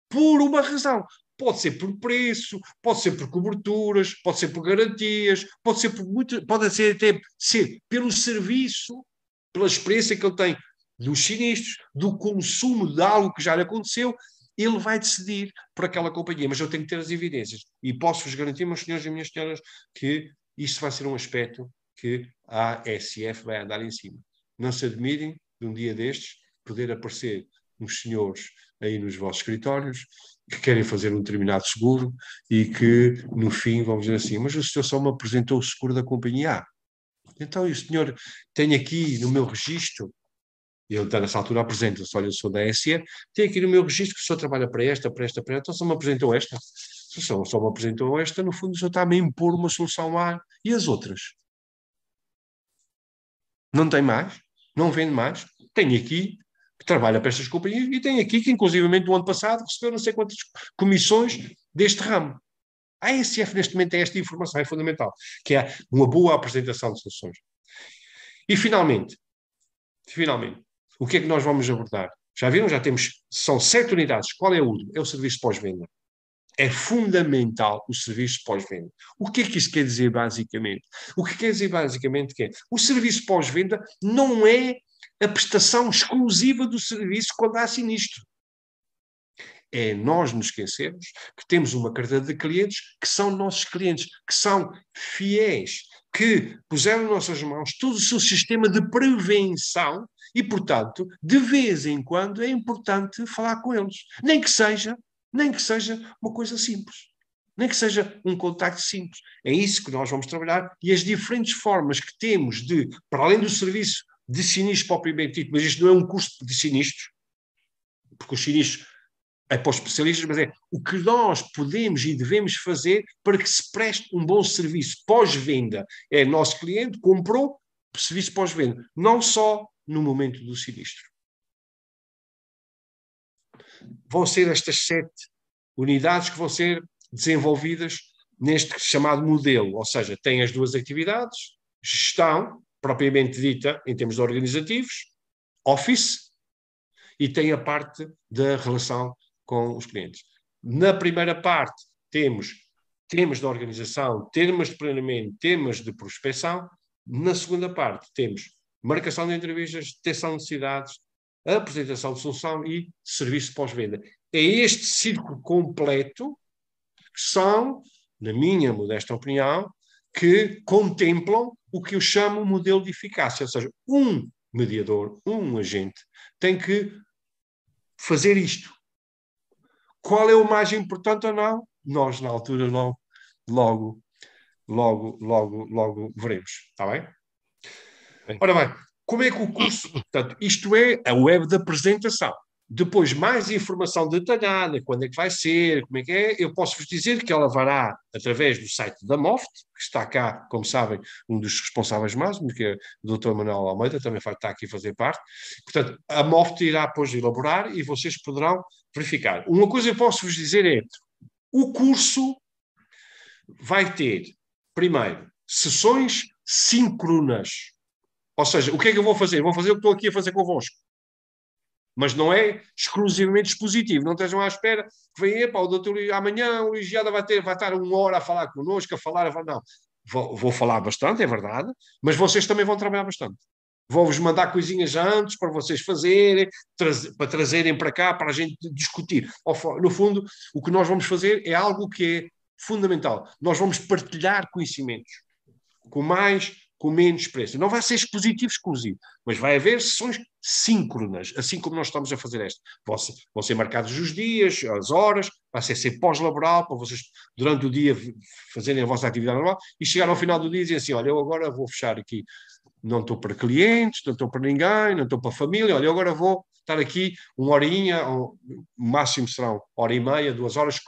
por uma razão. Pode ser por preço, pode ser por coberturas, pode ser por garantias, pode ser até pelo serviço, pela experiência que ele tem dos sinistros, do consumo de algo que já lhe aconteceu. Ele vai decidir por aquela companhia, mas eu tenho que ter as evidências. E posso-vos garantir, meus senhores e minhas senhoras, que isto vai ser um aspecto que a ASF vai andar em cima. Não se admirem de um dia destes poder aparecer uns senhores aí nos vossos escritórios que querem fazer um determinado seguro e que, no fim, vão dizer assim, mas o senhor só me apresentou o seguro da companhia A. Então, o senhor tem aqui no meu registro, eu nessa altura apresento-se, olha, eu sou da ASF, tem aqui no meu registro que o senhor trabalha para esta, então só me apresentou esta. Se o senhor só me apresentou esta, no fundo o senhor está-me a impor uma solução A e as outras. Não tem mais? Não vende mais? Tem aqui que trabalha para estas companhias e tem aqui que, inclusivamente, no ano passado recebeu não sei quantas comissões deste ramo. A ASF, neste momento, tem esta informação, é fundamental, que é uma boa apresentação de soluções. E, finalmente, o que é que nós vamos abordar? Já viram? Já temos, são 7 unidades. Qual é o último? É o serviço pós-venda. É fundamental o serviço pós-venda. O que é que isto quer dizer, basicamente? O que quer dizer, basicamente, que é o serviço pós-venda não é a prestação exclusiva do serviço quando há sinistro. É nós nos esquecermos que temos uma carteira de clientes que são nossos clientes, que são fiéis, que puseram em nossas mãos todo o seu sistema de prevenção e, portanto, de vez em quando é importante falar com eles. Nem que seja uma coisa simples. Nem que seja um contacto simples. É isso que nós vamos trabalhar e as diferentes formas que temos de, para além do serviço de sinistro propriamente dito, mas isto não é um curso de sinistros, porque os sinistros é para os especialistas, mas é o que nós podemos e devemos fazer para que se preste um bom serviço pós-venda. É nosso cliente, comprou, serviço pós-venda, não só no momento do sinistro. Vão ser estas 7 unidades que vão ser desenvolvidas neste chamado modelo, ou seja, tem as 2 atividades, gestão, propriamente dita em termos organizativos, Office, e tem a parte da relação com os clientes. Na primeira parte temos temas de organização, temas de planeamento, temas de prospecção. Na segunda parte temos marcação de entrevistas, detecção de necessidades, apresentação de solução e serviço pós-venda. É este círculo completo que são, na minha modesta opinião, que contemplam o que eu chamo modelo de eficácia, ou seja, um mediador, um agente, tem que fazer isto. Qual é o mais importante ou não? Nós, na altura, logo veremos. Está bem? Bem. Ora bem, como é que o curso... Portanto, isto é a web da apresentação. Depois, mais informação detalhada, quando é que vai ser, como é que é, eu posso-vos dizer que ela vará através do site da MOFT, que está cá, como sabem, um dos responsáveis máximos, que é o Dr. Manuel Almeida, também vai estar aqui a fazer parte. Portanto, a MOFT irá depois elaborar e vocês poderão verificar. Uma coisa que eu posso vos dizer é, o curso vai ter, primeiro, sessões síncronas. Ou seja, o que é que eu vou fazer? Vou fazer o que estou aqui a fazer convosco. Mas não é exclusivamente expositivo. Não estejam à espera que venha, o doutor amanhã o Ligiada vai estar 1 hora a falar connosco, a falar. Não. Vou falar bastante, é verdade, mas vocês também vão trabalhar bastante. Vou-vos mandar coisinhas antes para vocês fazerem, para trazerem para cá, para a gente discutir. No fundo, o que nós vamos fazer é algo que é fundamental. Nós vamos partilhar conhecimentos com menos preço. Não vai ser expositivo exclusivo, mas vai haver sessões síncronas, assim como nós estamos a fazer esta. Vão ser marcados os dias, as horas, vai ser pós-laboral, para vocês, durante o dia, fazerem a vossa atividade normal, e chegar ao final do dia e dizer assim, olha, eu agora vou fechar aqui, não estou para clientes, não estou para ninguém, não estou para família, olha, eu agora vou estar aqui 1 horinha, ou, o máximo serão 1h30, 2 horas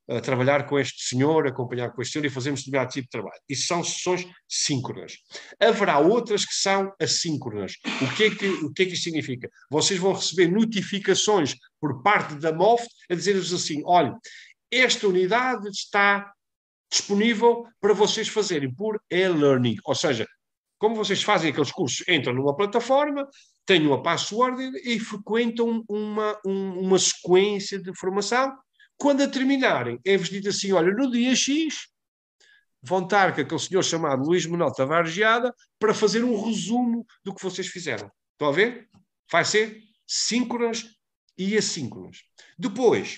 a trabalhar com este senhor, acompanhar com este senhor e fazermos determinado tipo de trabalho. Isso são sessões síncronas. Haverá outras que são assíncronas. O que é que isto significa? Vocês vão receber notificações por parte da MOFT a dizer-vos assim, olha, esta unidade está disponível para vocês fazerem por e-learning. Ou seja, como vocês fazem aqueles cursos, entram numa plataforma, têm uma password e frequentam uma sequência de formação. Quando a terminarem, é-vos dito assim, olha, no dia X, vão estar com aquele senhor chamado Luís Manuel Tavares Geada para fazer um resumo do que vocês fizeram. Estão a ver? Vai ser síncronas e assíncronas. Depois,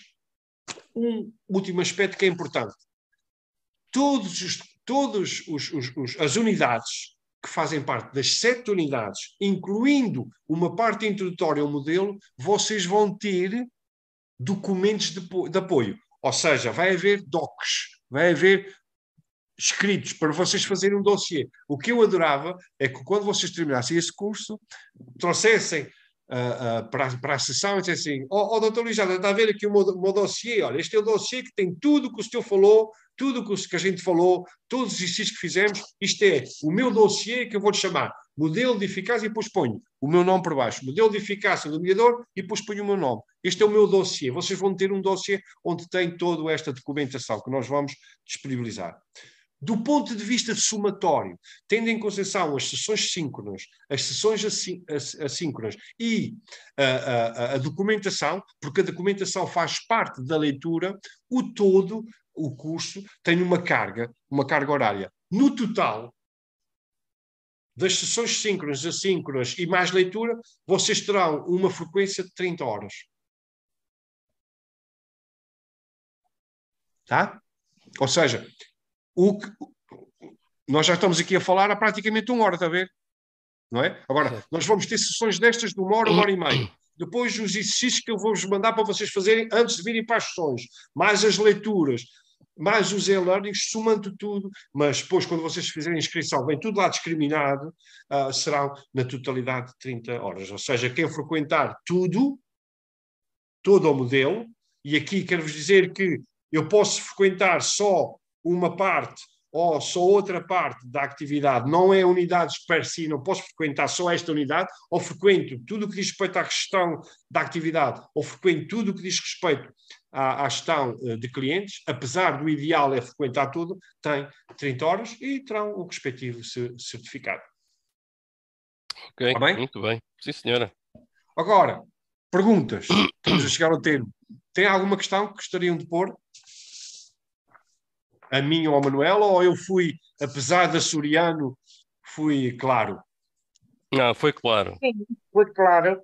um último aspecto que é importante. As unidades que fazem parte das 7 unidades, incluindo uma parte introdutória ao modelo, vocês vão ter documentos de apoio. Ou seja, vai haver docs, vai haver escritos para vocês fazerem um dossiê. O que eu adorava é que quando vocês terminassem esse curso, trouxessem para a sessão e dissessem assim, doutor Luís, está a ver aqui o meu dossiê, olha, este é o dossiê que tem tudo o que o senhor falou, tudo o que a gente falou, todos os exercícios que fizemos, isto é o meu dossiê que eu vou-te chamar modelo de eficácia e depois ponho o meu nome por baixo, modelo de eficácia do mediador e depois ponho o meu nome. Este é o meu dossiê. Vocês vão ter um dossiê onde tem toda esta documentação que nós vamos disponibilizar. Do ponto de vista de somatório, tendo em consideração as sessões síncronas, as sessões assíncronas e a documentação, porque a documentação faz parte da leitura, o curso tem uma carga horária. No total, das sessões síncronas, assíncronas e mais leitura, vocês terão uma frequência de 30 horas. Tá? Ou seja, nós já estamos aqui a falar há praticamente 1 hora, está a ver? Não é? Agora, nós vamos ter sessões destas de 1 hora e meia. Depois os exercícios que eu vou-vos mandar para vocês fazerem antes de virem para as sessões, mais as leituras, mais os e-learnings, somando tudo, mas depois, quando vocês fizerem a inscrição, vem tudo lá discriminado, serão na totalidade de 30 horas. Ou seja, quem frequentar tudo, todo o modelo, e aqui quero-vos dizer que eu posso frequentar só uma parte ou só outra parte da atividade, não é unidades per si, não posso frequentar só esta unidade, ou frequento tudo o que diz respeito à gestão da atividade, ou frequento tudo o que diz respeito à gestão de clientes, apesar do ideal é frequentar tudo, tem 30 horas e terão o respectivo certificado. Ok, Está bem? muito bem. Sim, senhora. Agora, perguntas. Estamos a chegar ao termo. Tem alguma questão que gostariam de pôr? A mim ou ao Manuel, ou eu fui, apesar de açoriano, fui claro? Não, foi claro. Sim, foi claro.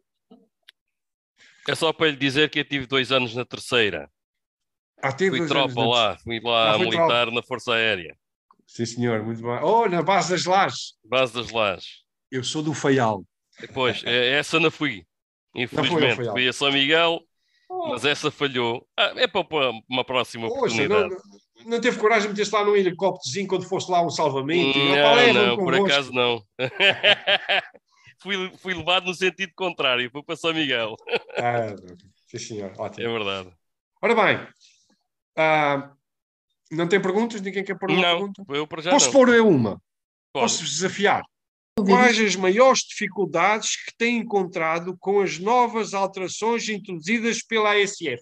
É só para lhe dizer que eu tive 2 anos na terceira. Teve Fui 2 tropa anos lá, fui lá foi militar tropa. na Força Aérea. Sim, senhor, muito bem. Oh, na base das Lajes. Base das Lajes. Eu sou do Faial. Depois, essa não fui. Não foi ao Infelizmente, Faial. fui a São Miguel, mas essa falhou. É para uma próxima Poxa, oportunidade. não teve coragem de meter-se lá num helicópterozinho quando fosse lá um salvamento? Não, por acaso não. Fui levado no sentido contrário, fui para São Miguel. Sim, senhor, ótimo. É verdade. Ora bem, não tem perguntas? Ninguém quer pôr uma pergunta? Eu para já Posso não. pôr eu uma? Pode. Posso-vos desafiar? Quais as maiores dificuldades que têm encontrado com as novas alterações introduzidas pela ASF?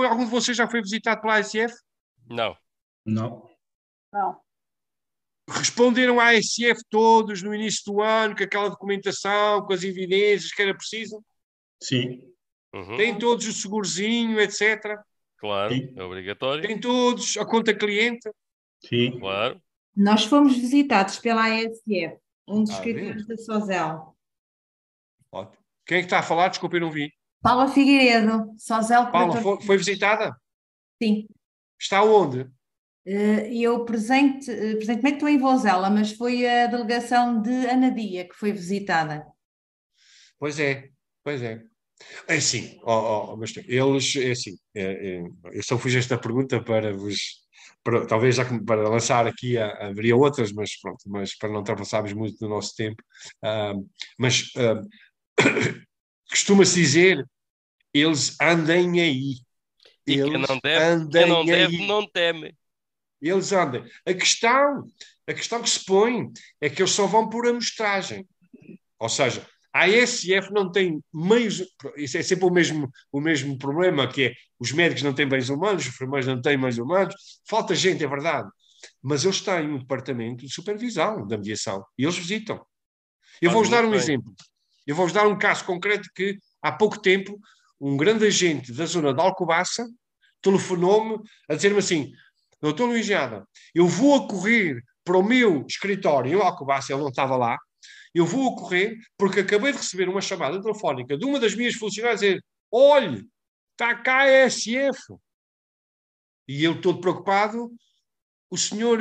Algum de vocês já foi visitado pela ASF? Não. Não. Não. Responderam à ASF todos no início do ano, com aquela documentação, com as evidências que era preciso? Sim. Uhum. Têm todos o segurozinho, etc. Claro, Sim. é obrigatório. Têm todos a conta cliente? Sim. Claro. Nós fomos visitados pela ASF, um dos bem. escritórios da Sozel. Ótimo. Quem é que está a falar? Desculpa, eu não vi. Paula Figueiredo, Sozel. Paula, foi visitada? Sim. Está onde? Eu presentemente estou em Vozela, mas foi a delegação de Anadia que foi visitada. Pois é, pois é. É assim, mas eles, é assim, eu só fiz esta pergunta para vos, talvez já para lançar aqui, haveria outras, mas pronto, mas para não ultrapassarmos muito do nosso tempo, costuma-se dizer, eles andem aí. E quem Eles não deve, não teme. Eles andem. A questão que se põe é que eles só vão por amostragem. Ou seja, a ASF não tem meios. Isso é sempre o mesmo problema, que é os médicos não têm meios humanos, os enfermeiros não têm meios humanos, falta gente, é verdade. Mas eles têm um departamento de supervisão da mediação e eles visitam. Eu vou-vos dar um exemplo. Eu vou-vos dar um caso concreto que, há pouco tempo, um grande agente da zona de Alcobaça telefonou-me a dizer-me assim: Doutor Luís Jada, eu vou a correr para o meu escritório em Alcobaça, ele não estava lá, eu vou a correr porque acabei de receber uma chamada telefónica de uma das minhas funcionárias a dizer: olhe, está cá a ASF. E eu, todo preocupado, o senhor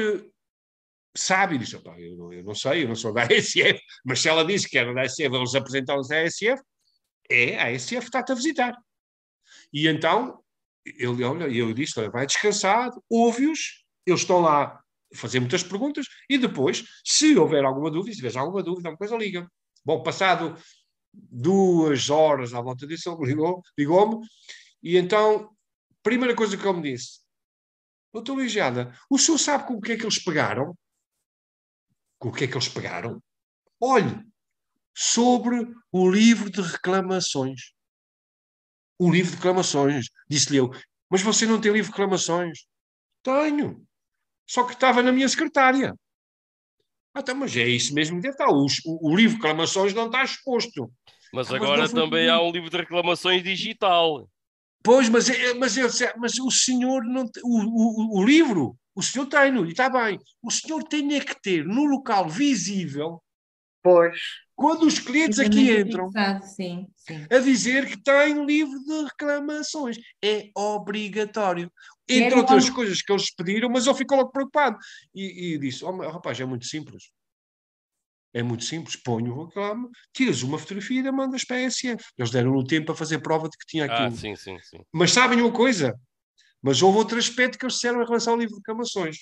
sabe, e disse: eu não sei, eu não sou da ASF, mas se ela disse que era da ASF, eles apresentaram-se à ASF, a ASF está-te a visitar. E então, eu disse: olha, vai descansar, ouve-os, eles estão lá a fazer muitas perguntas, e depois, se houver alguma dúvida, se tiveres alguma dúvida, alguma coisa, liga. Bom, passado 2 horas à volta disso, ele ligou-me, e então, primeira coisa que ele me disse: doutor Luís Jada, o senhor sabe com o que é que eles pegaram? Com o que é que eles pegaram? Olhe, sobre o livro de reclamações. O livro de reclamações. Disse-lhe eu: mas você não tem livro de reclamações? Tenho. Só que estava na minha secretária. Então, mas é isso mesmo que deve estar. O livro de reclamações não está exposto. Mas agora também há um livro de reclamações digital. Pois, mas o senhor não tem. O livro O senhor tem, e está bem. O senhor tem é que ter no local visível, Pois. quando os clientes aqui Devidamente entram, fixado, sim, sim. a dizer que tem um livro de reclamações. É obrigatório. Entre Era outras logo- coisas que eles pediram, mas ele ficou logo preocupado. E disse, rapaz, é muito simples. É muito simples. Põe o reclame, tiras uma fotografia e mandas para a SF. Eles deram-lhe o tempo para fazer prova de que tinha aquilo. sim, sim, sim. Mas sabem uma coisa? Mas houve outro aspecto que eles disseram em relação ao livro de reclamações.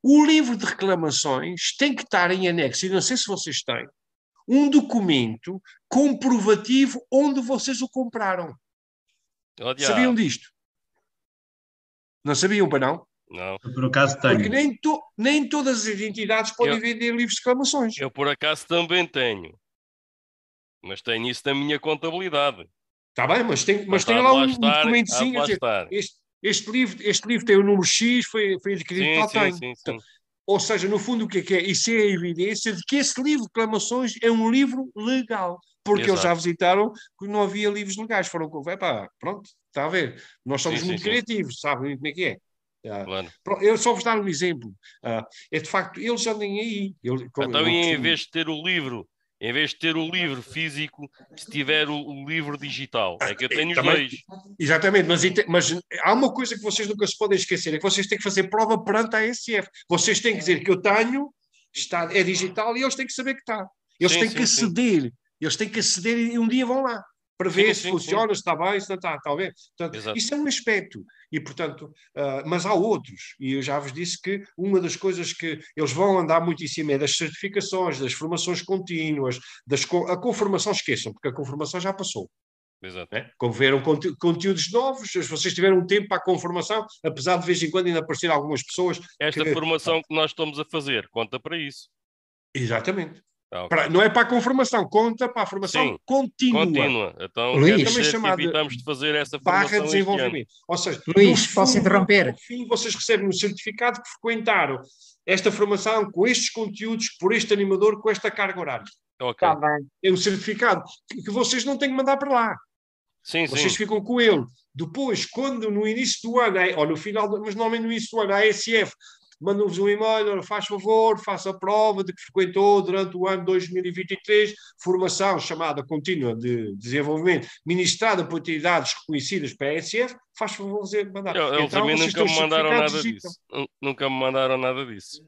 O livro de reclamações tem que estar em anexo, e não sei se vocês têm, um documento comprovativo onde vocês o compraram. Oh, Sabiam diabo. disto? Não sabiam, para não? Não. Eu, por acaso Porque tenho. nem todas as entidades podem vender livros de reclamações. Eu, por acaso, também tenho. Mas tenho isso na minha contabilidade. Está bem, mas tem Há de lá lá um estar, há de documentozinho a lá dizer estar. este livro tem o número X, foi adquirido Sim, tal, sim, tem. sim, Portanto, sim. ou seja, no fundo, o que é? Isso é a evidência de que esse livro de reclamações é um livro legal. Porque eles já Exato. visitaram que não havia livros legais. Foram com. Epá, pronto, está a ver. Nós somos Sim, sim, muito sim. criativos, sabem como é que é. Claro. Eu só vos dar um exemplo. É de facto, eles andem aí. Então, e em vez de ter o livro, em vez de ter o livro físico, se tiver o livro digital, é que eu tenho os Também, dois. exatamente, mas há uma coisa que vocês nunca se podem esquecer, é que vocês têm que fazer prova perante a SF. Vocês têm que dizer que eu tenho, é digital, e eles têm que saber que está. Eles Sim, têm sim, que sim. aceder. Eles têm que aceder e um dia vão lá para Sim, ver se sim, funciona, se está bem, se não está, talvez. Portanto, Exato. isso é um aspecto. E, portanto, mas há outros. E eu já vos disse que uma das coisas que eles vão andar muito em cima é das certificações, das formações contínuas, a conformação, esqueçam, porque a conformação já passou. Exato. Né? Como vieram conteúdos novos, se vocês tiveram um tempo para a conformação, apesar de vez em quando ainda aparecer algumas pessoas. Esta formação que nós estamos a fazer, conta para isso. Exatamente. Ok. Não é para a conformação, conta para a formação Sim, contínua. contínua. Então, Luís. quer Também dizer que chamada evitamos de fazer essa barra formação este ano. desenvolvimento. Ou seja, Luís, no posso fundo, interromper? no fim, vocês recebem um certificado que frequentaram esta formação com estes conteúdos, por este animador, com esta carga horária. Ok. Está bem. É um certificado que vocês não têm que mandar para lá. Sim, Vocês sim. ficam com ele. Depois, quando no início do ano, ou no final, mas normalmente no início do ano, a ASF manda-vos um e-mail, faz favor, faça a prova de que frequentou durante o ano 2023 formação chamada contínua de desenvolvimento, ministrada por entidades reconhecidas para a ASF, faz favor de mandar. Eles a Então, mim vocês nunca têm me os mandaram nada certificados, disso. Nunca me mandaram nada disso.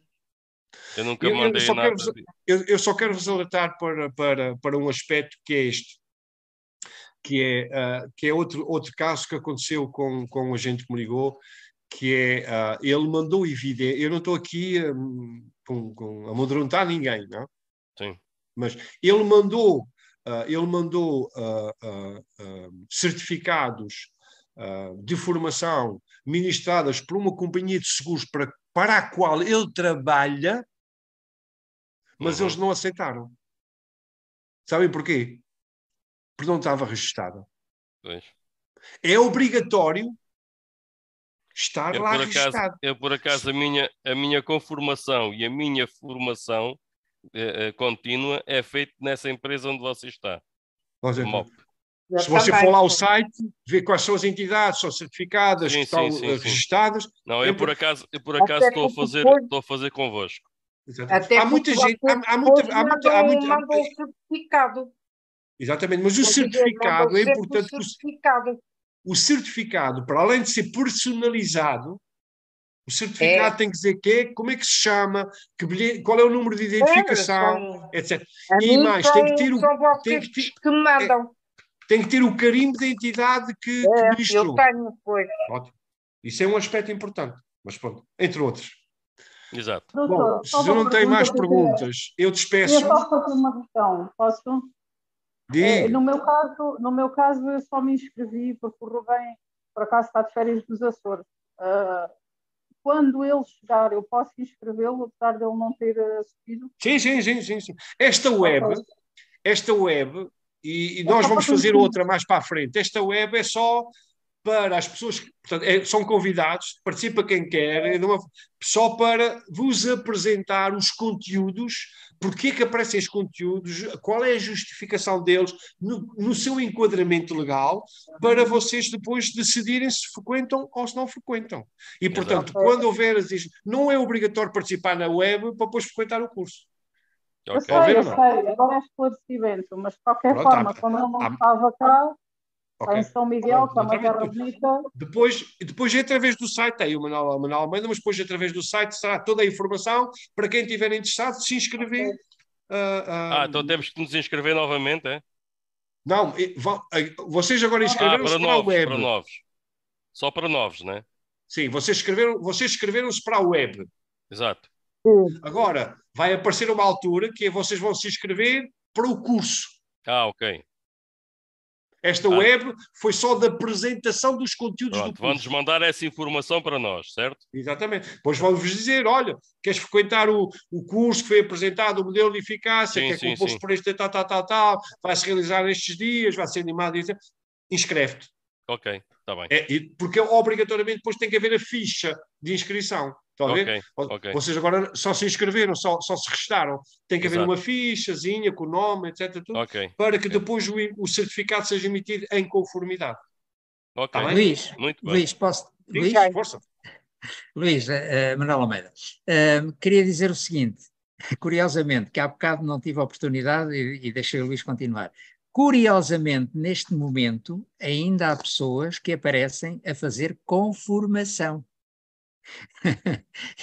Eu nunca Eu mandei só nada quero, disso. eu só quero vos alertar para um aspecto que é este, que é outro caso que aconteceu com um agente que me ligou, que é, ele mandou evidência, eu não estou aqui a amedrontar ninguém, não? Sim. Mas ele mandou certificados de formação ministradas por uma companhia de seguros para a qual ele trabalha, mas eles não aceitaram. Sabem porquê? Porque não estava registado. Pois. É obrigatório estar lá registado. Por acaso, a minha conformação e a minha formação contínua é feita nessa empresa onde você está. MOP. Se você for lá ao site, ver quais são as entidades, são certificadas, Sim, que estão sim. registadas. Não, eu por acaso Até estou a fazer convosco. Até Há muita gente. Mandam o certificado. Exatamente, mas o certificado é importante. O certificado, para além de ser personalizado, o certificado tem que dizer como é que se chama, qual é o número de identificação, etc. E mais, tem que ter me mandam. tem que ter o carimbo da entidade que ministrou. Eu tenho, pois. Ótimo. Isso é um aspecto importante, mas pronto, entre outros. Exato. Bom, se eu não tenho mais perguntas, eu despeço. Eu só fazer uma questão, posso? No meu caso, eu só me inscrevi porque o Rubem, por acaso, está de férias dos Açores. Quando ele chegar, eu posso inscrevê-lo, apesar de ele não ter subido? Sim. Esta web, e nós vamos fazer outra mais para a frente. Esta web é só para as pessoas que, portanto, são convidados, participa quem quer, só para vos apresentar os conteúdos, porque é que aparecem os conteúdos, qual é a justificação deles no seu enquadramento legal, para vocês depois decidirem se frequentam ou se não frequentam. E, portanto, quando houver, não é obrigatório participar na web para depois frequentar o curso. Eu sei, agora é esclarecimento, mas de qualquer forma, quando ele não estava cá, em São Miguel, que é uma terra bonita. Depois, através do site, tem o Manuel Almeida, mas depois, através do site, será toda a informação para quem estiver interessado se inscrever. Então temos que nos inscrever novamente, é? Não, vocês agora inscreveram-se para a web. Para novos. Só para novos, não é? Sim, vocês inscreveram-se para a web. Exato. Agora, vai aparecer uma altura que vocês vão se inscrever para o curso. Ok. Esta web foi só da apresentação dos conteúdos do curso. Vão-nos mandar essa informação para nós, certo? Exatamente. Depois vão-vos dizer, olha, queres frequentar o curso que foi apresentado, o modelo de eficácia, que é composto por este tal, vai-se realizar nestes dias, vai ser animado, inscreve-te. Ok, está bem. Porque obrigatoriamente depois tem que haver a ficha de inscrição. Estão a ver? Vocês agora só se inscreveram, só se registaram. Tem que haver uma fichazinha com o nome, etc. Tudo, para que depois o certificado seja emitido em conformidade. Tá, Luís, muito bem. Luís, posso... Luís, força. Luís, Manuel Almeida, queria dizer o seguinte, curiosamente, que há bocado não tive a oportunidade e deixei o Luís continuar. Curiosamente, neste momento, ainda há pessoas que aparecem a fazer conformação.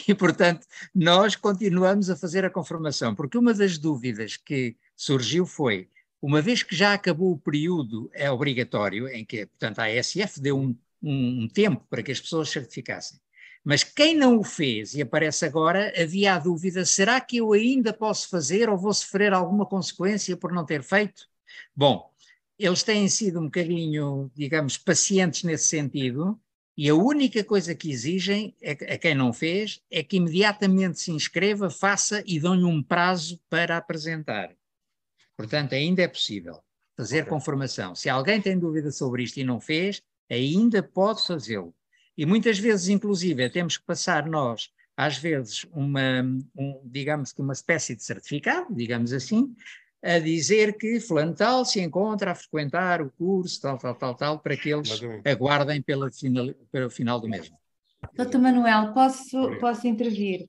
E, portanto, nós continuamos a fazer a conformação, porque uma das dúvidas que surgiu foi, uma vez que já acabou o período obrigatório, em que, portanto, a ASF deu um tempo para que as pessoas certificassem, mas quem não o fez e aparece agora, havia a dúvida, será que eu ainda posso fazer ou vou sofrer alguma consequência por não ter feito? Bom, eles têm sido um bocadinho, digamos, pacientes nesse sentido, e a única coisa que exigem a quem não fez é que imediatamente se inscreva, faça e dão-lhe um prazo para apresentar. Portanto, ainda é possível fazer conformação. Se alguém tem dúvida sobre isto e não fez, ainda pode fazê-lo. E muitas vezes, inclusive, temos que passar nós, às vezes, digamos que uma espécie de certificado, digamos assim, a dizer que fulano tal se encontra a frequentar o curso, tal, para que eles aguardem pelo final do mesmo. Doutor Manuel, posso intervir?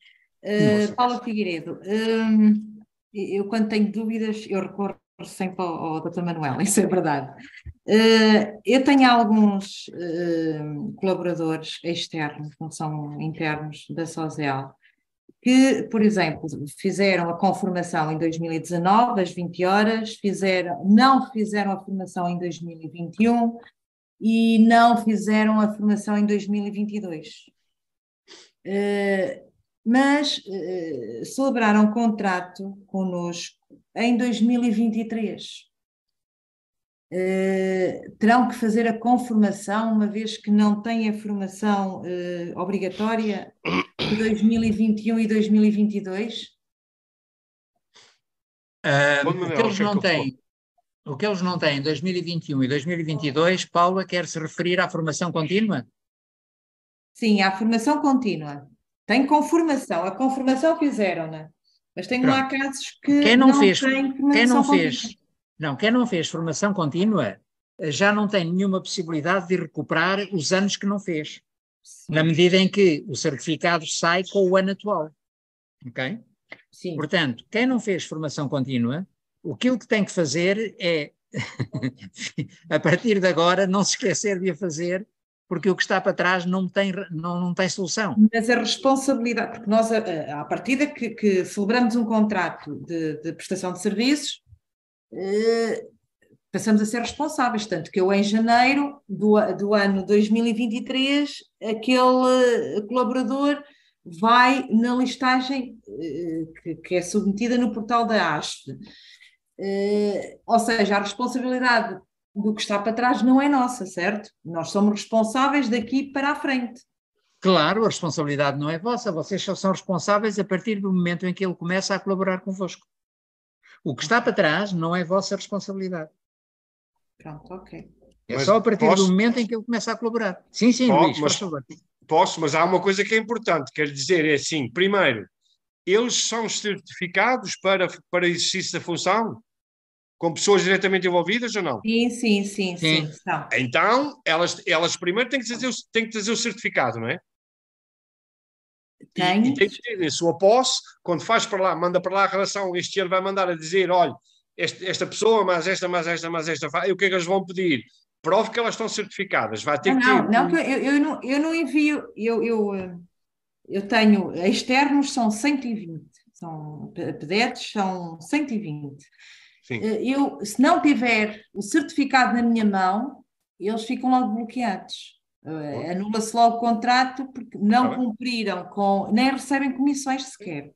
Paula Figueiredo, eu quando tenho dúvidas, eu recorro sempre ao Dr. Manuel, isso é verdade. Eu tenho alguns colaboradores externos, não são internos da SOSEL, que, por exemplo, fizeram a conformação em 2019, às 20 horas, não fizeram a formação em 2021 e não fizeram a formação em 2022. Mas celebraram contrato connosco em 2023. Terão que fazer a conformação, uma vez que não têm a formação obrigatória de 2021 e 2022? O que eles não têm em 2021 e 2022, Paula, quer se referir à formação contínua? Sim, à formação contínua. Tem conformação, a conformação fizeram-na, mas tem lá casos que quem não fez formação contínua já não tem nenhuma possibilidade de recuperar os anos que não fez. Sim. Na medida em que o certificado sai com o ano atual. Ok? Sim. Portanto, quem não fez formação contínua, aquilo que tem que fazer é, a partir de agora, não se esquecer de a fazer, porque o que está para trás não tem solução. Mas a responsabilidade, porque nós, à partida que celebramos um contrato de prestação de serviços, passamos a ser responsáveis, tanto que eu em janeiro do ano 2023, aquele colaborador vai na listagem que é submetida no portal da ASF. Ou seja, a responsabilidade do que está para trás não é nossa, certo? Nós somos responsáveis daqui para a frente. Claro, a responsabilidade não é vossa, vocês só são responsáveis a partir do momento em que ele começa a colaborar convosco. O que está para trás não é vossa responsabilidade. Pronto, ok. É Mas só a partir posso? do momento em que ele começa a colaborar. Sim, sim, Pode, Luís, mas- faz favor. Posso, mas há uma coisa que é importante, quer dizer, é assim, primeiro, eles são certificados para exercício da função? Com pessoas diretamente envolvidas ou não? Sim, sim, sim, Sim. sim. São. Então, elas primeiro têm que trazer o certificado, não é? E Tem. tem que ter em sua posse, quando faz para lá, manda para lá a relação, este ano vai mandar a dizer, olha, esta pessoa, mais esta, e o que é que eles vão pedir? Prove que elas estão certificadas, vai ter que ter... Não, que eu não envio, eu tenho, externos são 120, são PDETs são 120. Sim. Se não tiver o certificado na minha mão, eles ficam logo bloqueados. Anula-se logo o contrato porque não cumpriram nem recebem comissões sequer.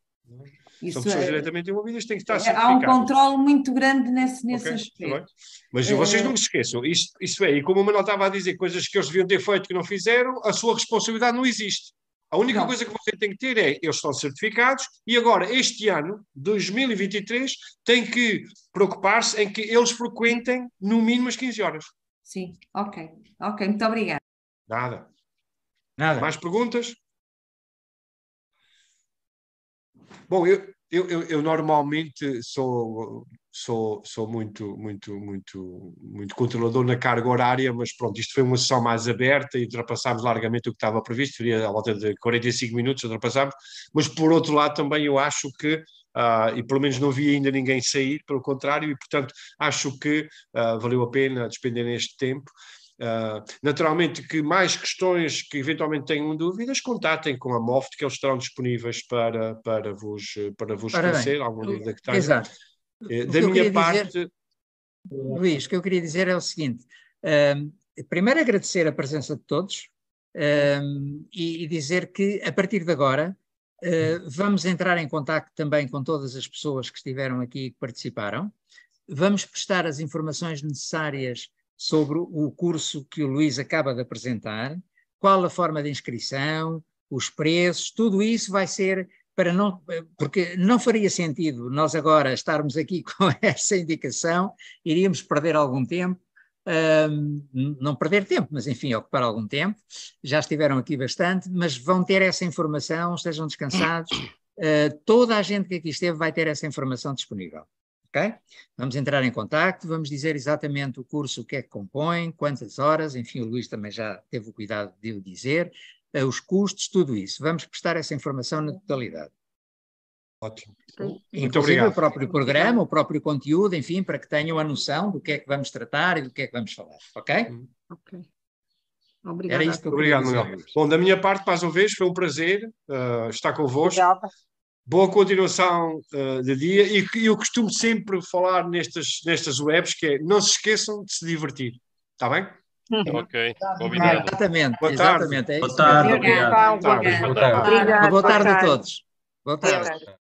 São pessoas diretamente envolvidas, têm que estar Há certificadas. um controle muito grande nesse Ok, aspecto. mas vocês não se esqueçam, isso é, e como o Manuel estava a dizer, coisas que eles deviam ter feito que não fizeram, a sua responsabilidade não existe. A única Não. coisa que você tem que ter é, eles estão certificados e agora, este ano, 2023, tem que preocupar-se em que eles frequentem no mínimo as 15 horas. Sim, ok, muito obrigada. Nada. Nada. Mais perguntas? Bom, eu normalmente sou muito controlador na carga horária, mas pronto, isto foi uma sessão mais aberta e ultrapassámos largamente o que estava previsto, seria à volta de 45 minutos, ultrapassámos, mas por outro lado também eu acho que, e pelo menos não vi ainda ninguém sair, pelo contrário, e portanto acho que valeu a pena despender este tempo. Naturalmente que mais questões que eventualmente tenham dúvidas, contatem com a MOFT, que eles estarão disponíveis para vos esclarecer alguma dúvida que tenham. Exato. Da minha parte... Luís, o que eu queria dizer é o seguinte, primeiro agradecer a presença de todos e dizer que a partir de agora vamos entrar em contacto também com todas as pessoas que estiveram aqui e que participaram, vamos prestar as informações necessárias sobre o curso que o Luís acaba de apresentar, qual a forma de inscrição, os preços, tudo isso vai ser porque não faria sentido nós agora estarmos aqui com essa indicação, iríamos perder algum tempo, não perder tempo, mas enfim, ocupar algum tempo, já estiveram aqui bastante, mas vão ter essa informação, estejam descansados, toda a gente que aqui esteve vai ter essa informação disponível. Okay? Vamos entrar em contacto, vamos dizer exatamente o curso, o que é que compõe, quantas horas, enfim, o Luís também já teve o cuidado de o dizer, os custos, tudo isso. Vamos prestar essa informação na totalidade. Ótimo. Inclusive obrigado. O próprio programa, o próprio conteúdo, enfim, para que tenham a noção do que é que vamos tratar e do que é que vamos falar, ok? Ok. Obrigada. Era isto que eu queria Obrigado, dizer. Manuel. Bom, da minha parte, mais uma vez, foi um prazer estar convosco. Obrigada. Boa continuação de dia e eu costumo sempre falar nestas webs que é, não se esqueçam de se divertir. Está bem? Ok, obrigado. Exatamente, Boa tarde. exatamente. É Boa isso tarde, mesmo. obrigado. Boa tarde. Obrigada. Boa tarde. Obrigada. Boa tarde a tarde. todos. Boa tarde. Boa tarde.